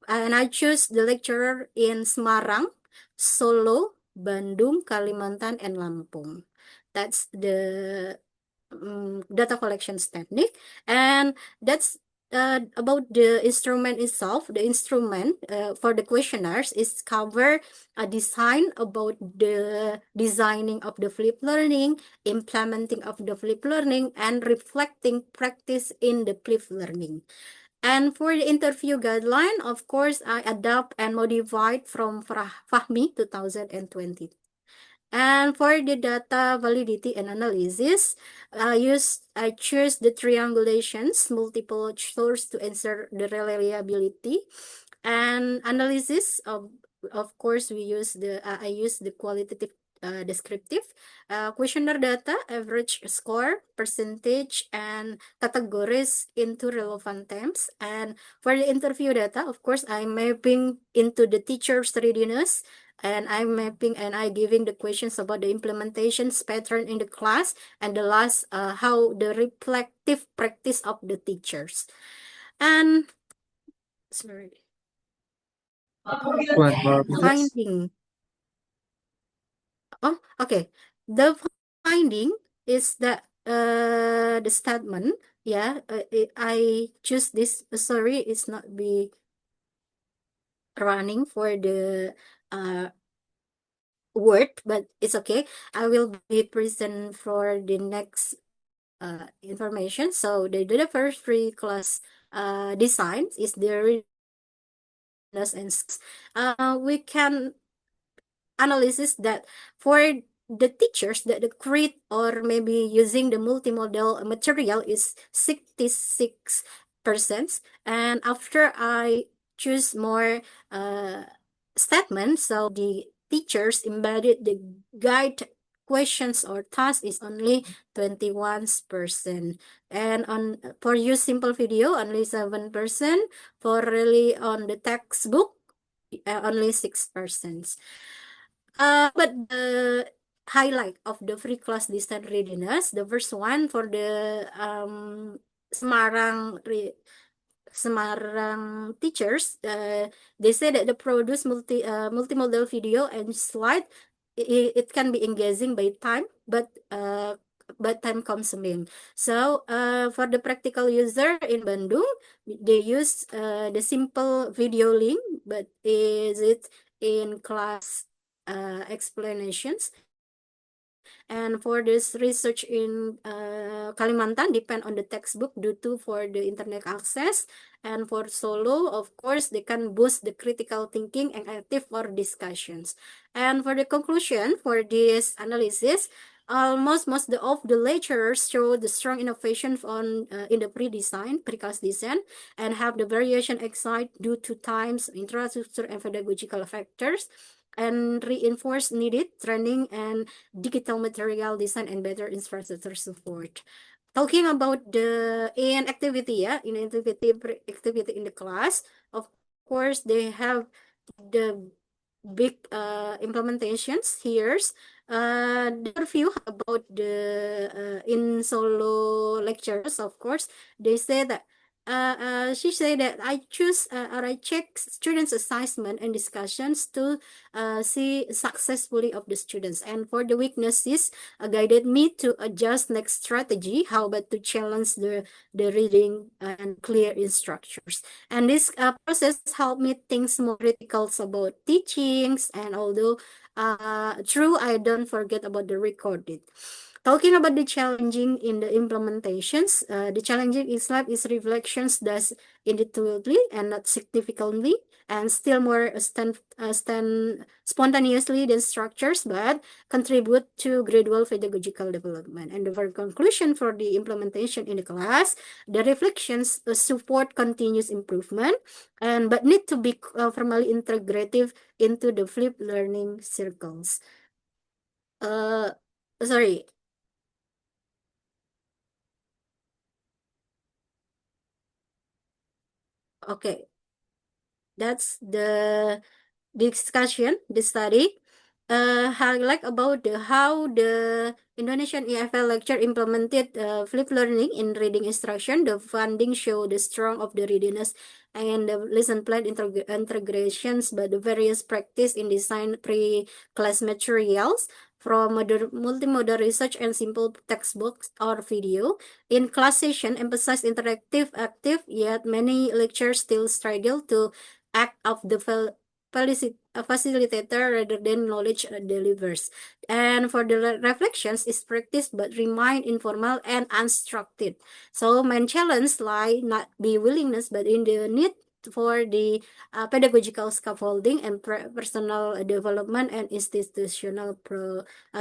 And I choose the lecturer in Semarang, Solo, Bandung, Kalimantan, and Lampung. That's the data collections technique. And that's about the instrument itself. The instrument for the questionnaires is cover a design about the designing of the flipped learning, implementing of the flipped learning, and reflecting practice in the flipped learning. And for the interview guideline, of course, I adapt and modified from Fahmi 2020. And for the data validity and analysis, I choose the triangulations, multiple source to ensure the reliability. And analysis of course, we use I use the qualitative descriptive, questionnaire data, average score, percentage, and categories into relevant terms. And for the interview data, of course, I'm mapping into the teacher's readiness, and I'm mapping and I giving the questions about the implementations pattern in the class, and the last how the reflective practice of the teachers. And sorry, One more, please. finding. Oh, okay. The finding is that the statement, yeah, I choose this. Sorry, it's not be running for the word, but it's okay. I will be present for the next information. So the first 3 class designs is the and we can analysis that for the teachers that the create or maybe using the multimodal material is 66% persons. And after I choose more statements, so the teachers embedded the guide questions or task is only 21%. And for use simple video, only 7%. For really on the textbook, only 6%. But the highlight of the free class distance readiness, the first one for the Semarang teachers, they say that the produce multimodal video and slide, it can be engaging by time, but time consuming. So for the practical user in Bandung, they use the simple video link, but is it in class explanations. And for this research in Kalimantan, depend on the textbook due to for the internet access. And for Solo, of course, they can boost the critical thinking and active for discussions. And for the conclusion for this analysis, most of the lecturers show the strong innovation in the pre-class design, and have the variation excite due to times, infrastructure, and pedagogical factors, and reinforce needed training and digital material design and better infrastructure support. Talking about the activity in the class, of course, they have the big implementations here. The review about the in Solo lectures, of course, they say that she said that I choose or I check students' assessment and discussions to see successfully of the students. And for the weaknesses, guided me to adjust next strategy. How about to challenge the reading and clear instructions. And this process helped me think more critical about teachings. And although true, I don't forget about the recorded. Talking about the challenging in the implementations, the challenging in slide is reflections that's individually and not significantly, and still more spontaneously than structures, but contribute to gradual pedagogical development. And the conclusion for the implementation in the class, the reflections support continuous improvement, but need to be formally integrative into the flipped learning circles. Sorry. Okay, that's the discussion, the study. Highlight about how the Indonesian EFL lecture implemented flipped learning in reading instruction. The funding show the strong of the readiness and the lesson plan integrations by the various practice in design pre-class materials, from multimodal research and simple textbooks or video. In class session, emphasize interactive, active, yet many lectures still struggle to act of the facilitator rather than knowledge delivers. And for the reflections is practice but remain informal and unstructured. So main challenge lie not be willingness but in the need for the pedagogical scaffolding and personal development and institutional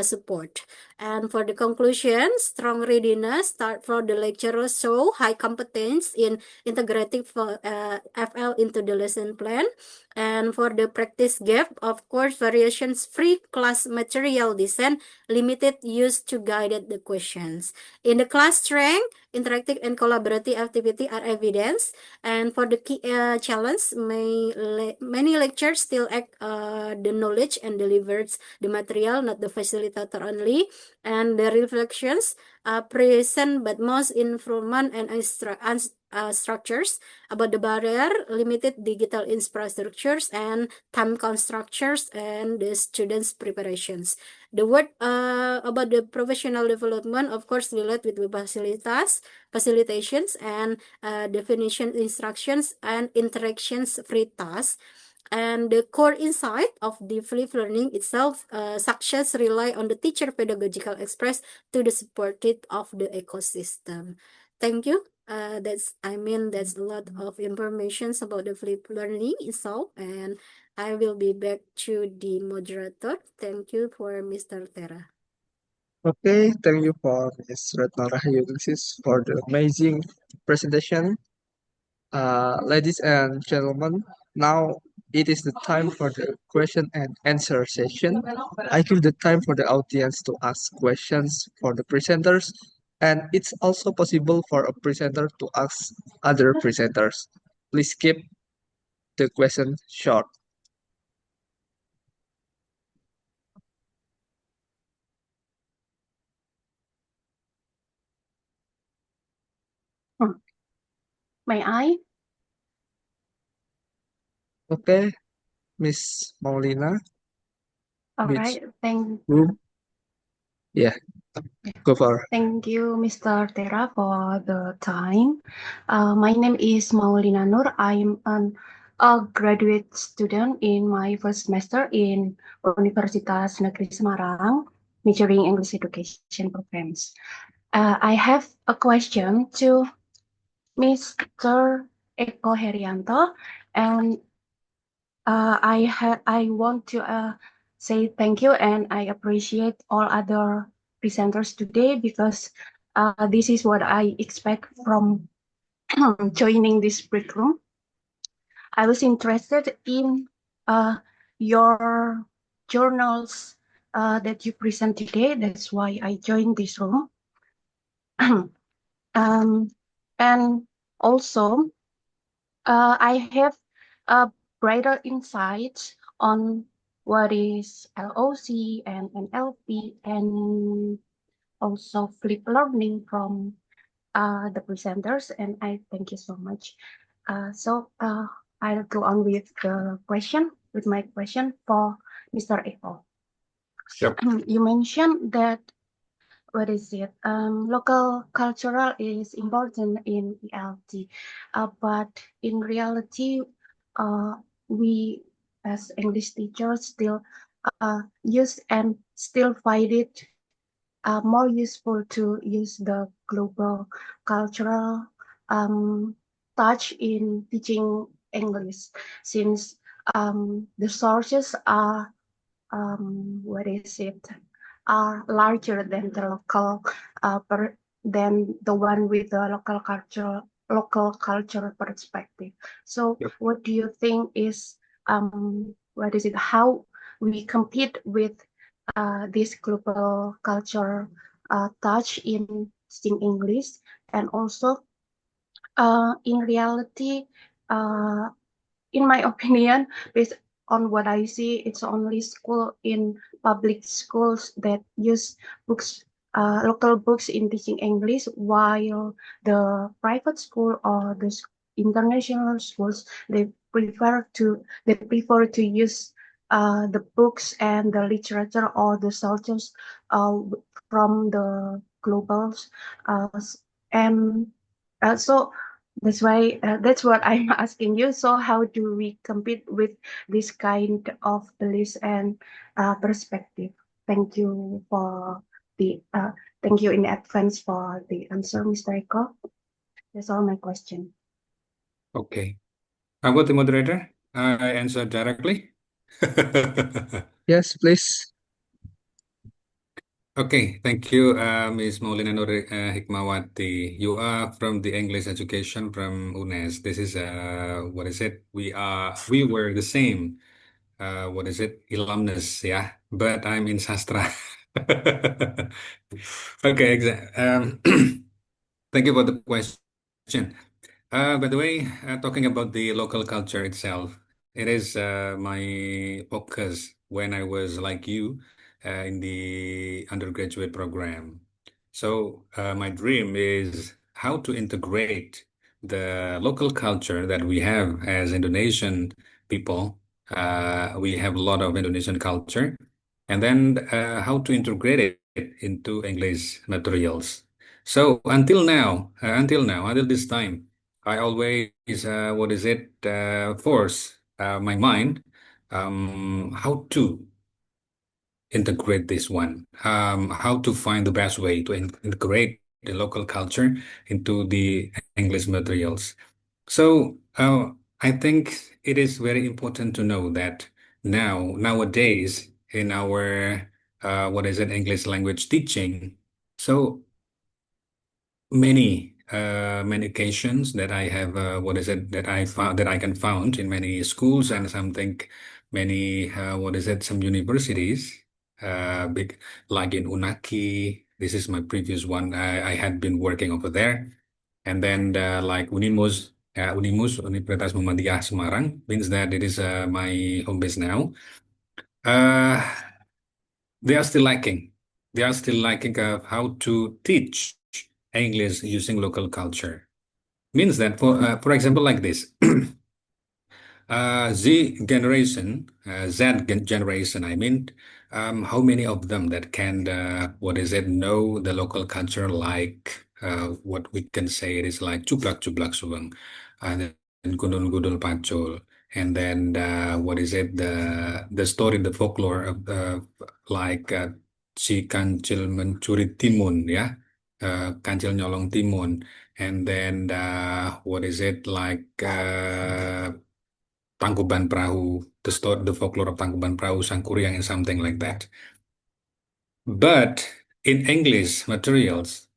support. And for the conclusion, strong readiness start for the lecturers show high competence in integrating FL into the lesson plan. And for the practice gap, of course, variations free class material design, limited use to guided the questions. In the class strength, interactive and collaborative activity are evidence. And for the key challenge, many lectures still act the knowledge and delivers the material, not the facilitator only. And the reflections present but most informal and structures about the barrier, limited digital infrastructures, and time constructors and the students' preparations. The word about the professional development, of course, relate with the facilitations and definition instructions and interactions free tasks. And the core insight of the flipped learning itself, success rely on the teacher pedagogical express to the supported of the ecosystem. Thank you. That's a lot of information about the flipped learning itself, and I will be back to the moderator. Thank you for Mr. Tera. Okay, thank you for Ms. Retno Rahayu for the amazing presentation. Ladies and gentlemen, now it is the time for the question and answer session. I give the time for the audience to ask questions for the presenters, and it's also possible for a presenter to ask other presenters. Please keep the question short. May I? Okay, Miss Maulina, All which right. Thank room? Yeah, go for it. Thank you, Mr. Tera, for the time. My name is Maulina Nur. I'm a graduate student in my first semester in Universitas Negeri Semarang, majoring English education programs. I have a question to Mr. Eko Herianto, and I want to say thank you, and I appreciate all other presenters today because this is what I expect from joining this break room. I was interested in your journals that you present today. That's why I joined this room. And also, I have a brighter insight on what is LOC and NLP, and also flip learning from the presenters, and I thank you so much. I'll go on with my question for Mr. Eko. Yep. You mentioned that local cultural is important in ELT, but in reality, we as English teachers still use and still find it more useful to use the global cultural touch in teaching English, since the sources are are larger than the local than the one with the local cultural perspective. So Yep. what do you think is how we compete with this global culture touch in teaching English? And also in reality, in my opinion, based on what I see, it's only public schools that use local books in teaching English, while the private school or the international schools, they prefer to use the books and the literature or the sources from the globals, and so that's what I'm asking you. So how do we compete with this kind of beliefs and perspective? Thank you in advance for the answer, Mr. Eko. That's all my question. Okay. How about the moderator? I answer directly. Yes, please. Okay, thank you, Ms. Maulina Nur Hikmawati. You are from the English education from UNES. This is we were the same. Alumnus, yeah. But I'm in sastra. Okay, thank you for the question. By the way, talking about the local culture itself, it is my focus when I was like you in the undergraduate program. So my dream is how to integrate the local culture that we have as Indonesian people. We have a lot of Indonesian culture, and then how to integrate it into English materials. So until this time, I always force my mind how to integrate this one, how to find the best way to integrate the local culture into the English materials. So I think it is very important to know that nowadays in our English language teaching, so many many occasions that I have that I found that I can found in many schools and something many some universities big like in Unaki. This is my previous one. I had been working over there, and then like Unimus Universitas Muhammadiyah Semarang means that it is my home base now. They are still lacking. They are still lacking of how to teach English using local culture. Means that for example like this. Z generation, I mean, how many of them that can, know the local culture like what we can say it is like cuplak suweng, and then gundul pacul, and then the story, the folklore of like si kancil mencuri timun, ya, kancil nyolong timun, and then Tangkuban Perahu, the folklore of Tangkuban Perahu, Sangkuriang, and something like that. But in English materials,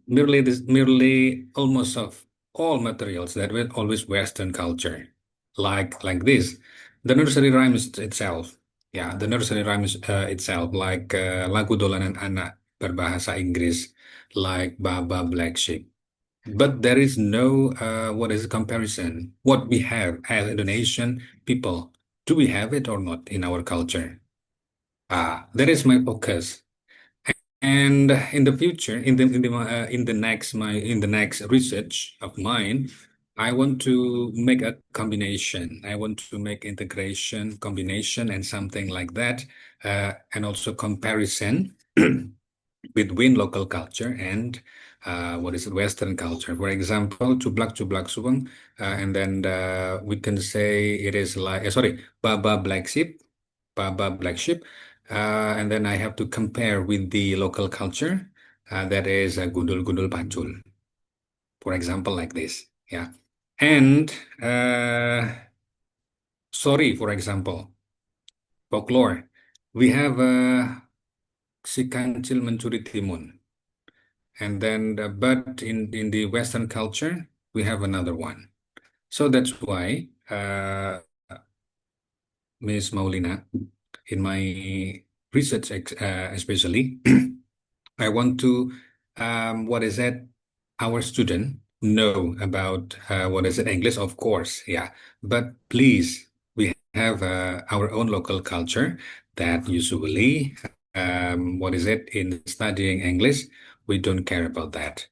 merely almost of all materials that were always Western culture, like this. The nursery rhyme is itself, the nursery rhyme is itself, like lagu dolanan anak berbahasa Inggris, like Baba Black Sheep. But there is no comparison. What we have as Indonesian people, do we have it or not in our culture? That is my focus. And in the future, in the next research of mine, I want to make a combination. I want to make integration, combination, and something like that, and also comparison between local culture and Western culture. For example, cuplak suweng, and then we can say it is like Baba Black Sheep, and then I have to compare with the local culture, that is gundul pacul, for example, like this, yeah. And sorry, for example, folklore, we have si kancil mencuri timun. And then, but in the Western culture, we have another one. So that's why, Ms. Maulina, in my research, especially, I want to, our student know about, English, of course, yeah. But please, we have our own local culture that usually, in studying English, we don't care about that.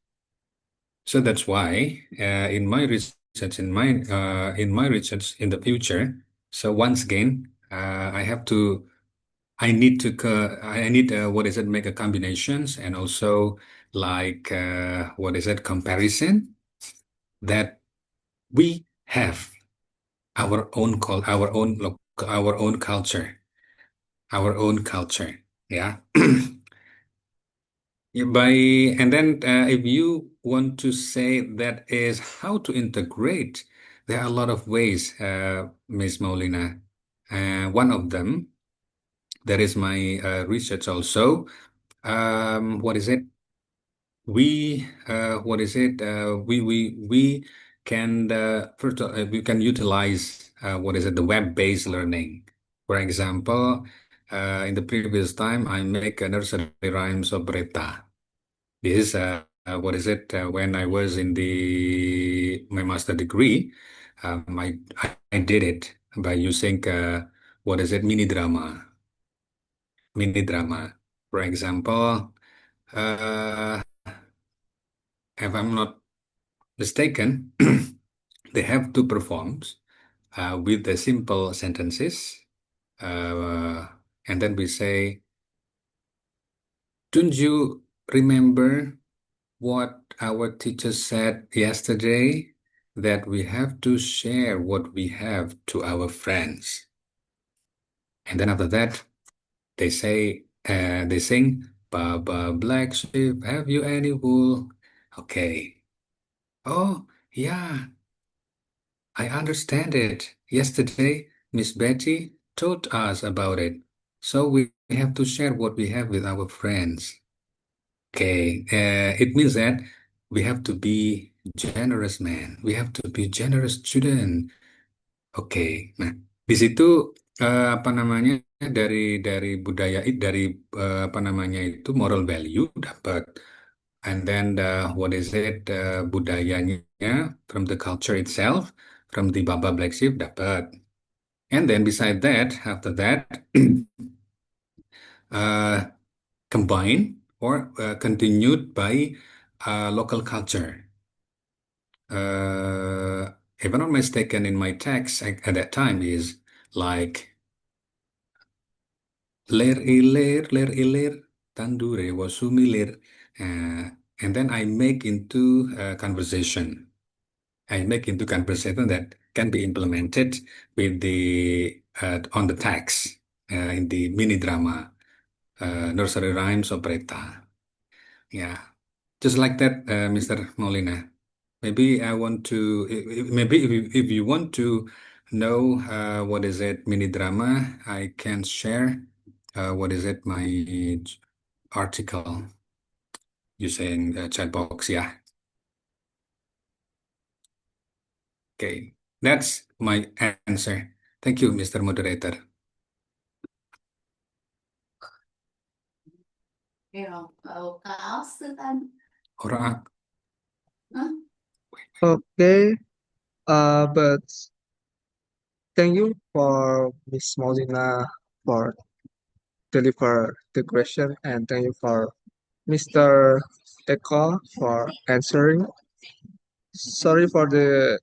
So that's why in my research in the future, so once again, I need to make a combinations, and also like comparison, that we have our own culture, yeah. And then if you want to say that is how to integrate, there are a lot of ways, Ms. Maulina. One of them, that is my research also. We can we can utilize the web-based learning. For example, in the previous time, I make a nursery rhymes operetta. This is when I was in my master degree, I did it by using mini drama. For example, if I'm not mistaken, they have to perform with the simple sentences, and then we say, "Don't you remember what our teacher said yesterday, that we have to share what we have to our friends?" And then after that, they sing, "Baba Black Sheep, have you any wool?" Okay. Oh, yeah, I understand it. Yesterday, Miss Betty told us about it. So we have to share what we have with our friends. Okay, it means that We have to be generous, man. We have to be generous student. Oke, nah di situ apa namanya dari budaya dari apa namanya itu moral value dapat, and then what is it budayanya from the culture itself, from the Baba Black Sheep dapat, and then beside that, after that, uh, combined or continued by local culture. If I'm not mistaken, in my text at that time is like ler ilir tandure wasumilir, and then I make into conversation. I make into conversation that can be implemented with the on the text in the mini drama nursery rhymes operetta. Yeah, just like that, Mr. Molina. Maybe I want to, maybe if you want to know what is it mini drama, I can share what is it my article using chat box. Yeah. Okay, that's my answer. Thank you, Mr. Moderator. Orang Okay, but thank you for Miss Molina for deliver the question, and thank you for Mr. Eko for answering. Sorry for the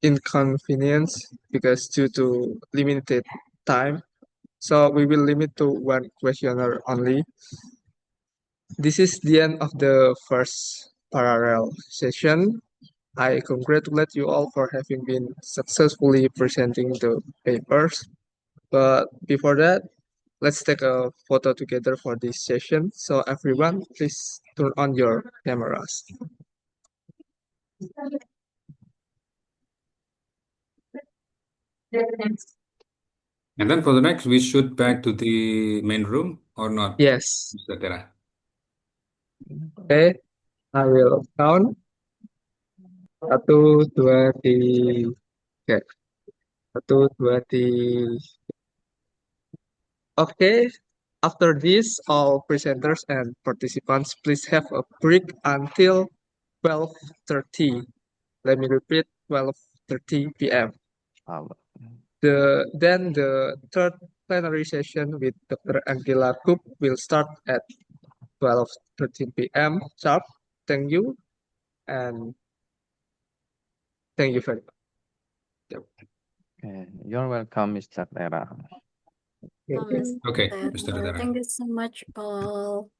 inconvenience because due to limited time, so we will limit to one questioner only. This is the end of the first parallel session. I congratulate you all for having been successfully presenting the papers. But before that, let's take a photo together for this session. So everyone, please turn on your cameras. And then for the next, we should back to the main room or not, Yes. Mr. Tera? Okay, I will count. 1, 2, 3. Okay. 1, 2, 3. Okay. After this, all presenters and participants, please have a break until 12:30. Let me repeat, 12:30 p.m. Then the third plenary session with Dr. Angela Cook will start at 12:13 p.m. sharp. Thank you, and thank you very much. You're welcome, Mr. Tera. Okay. Okay, Mr. Tera. Thank you so much all.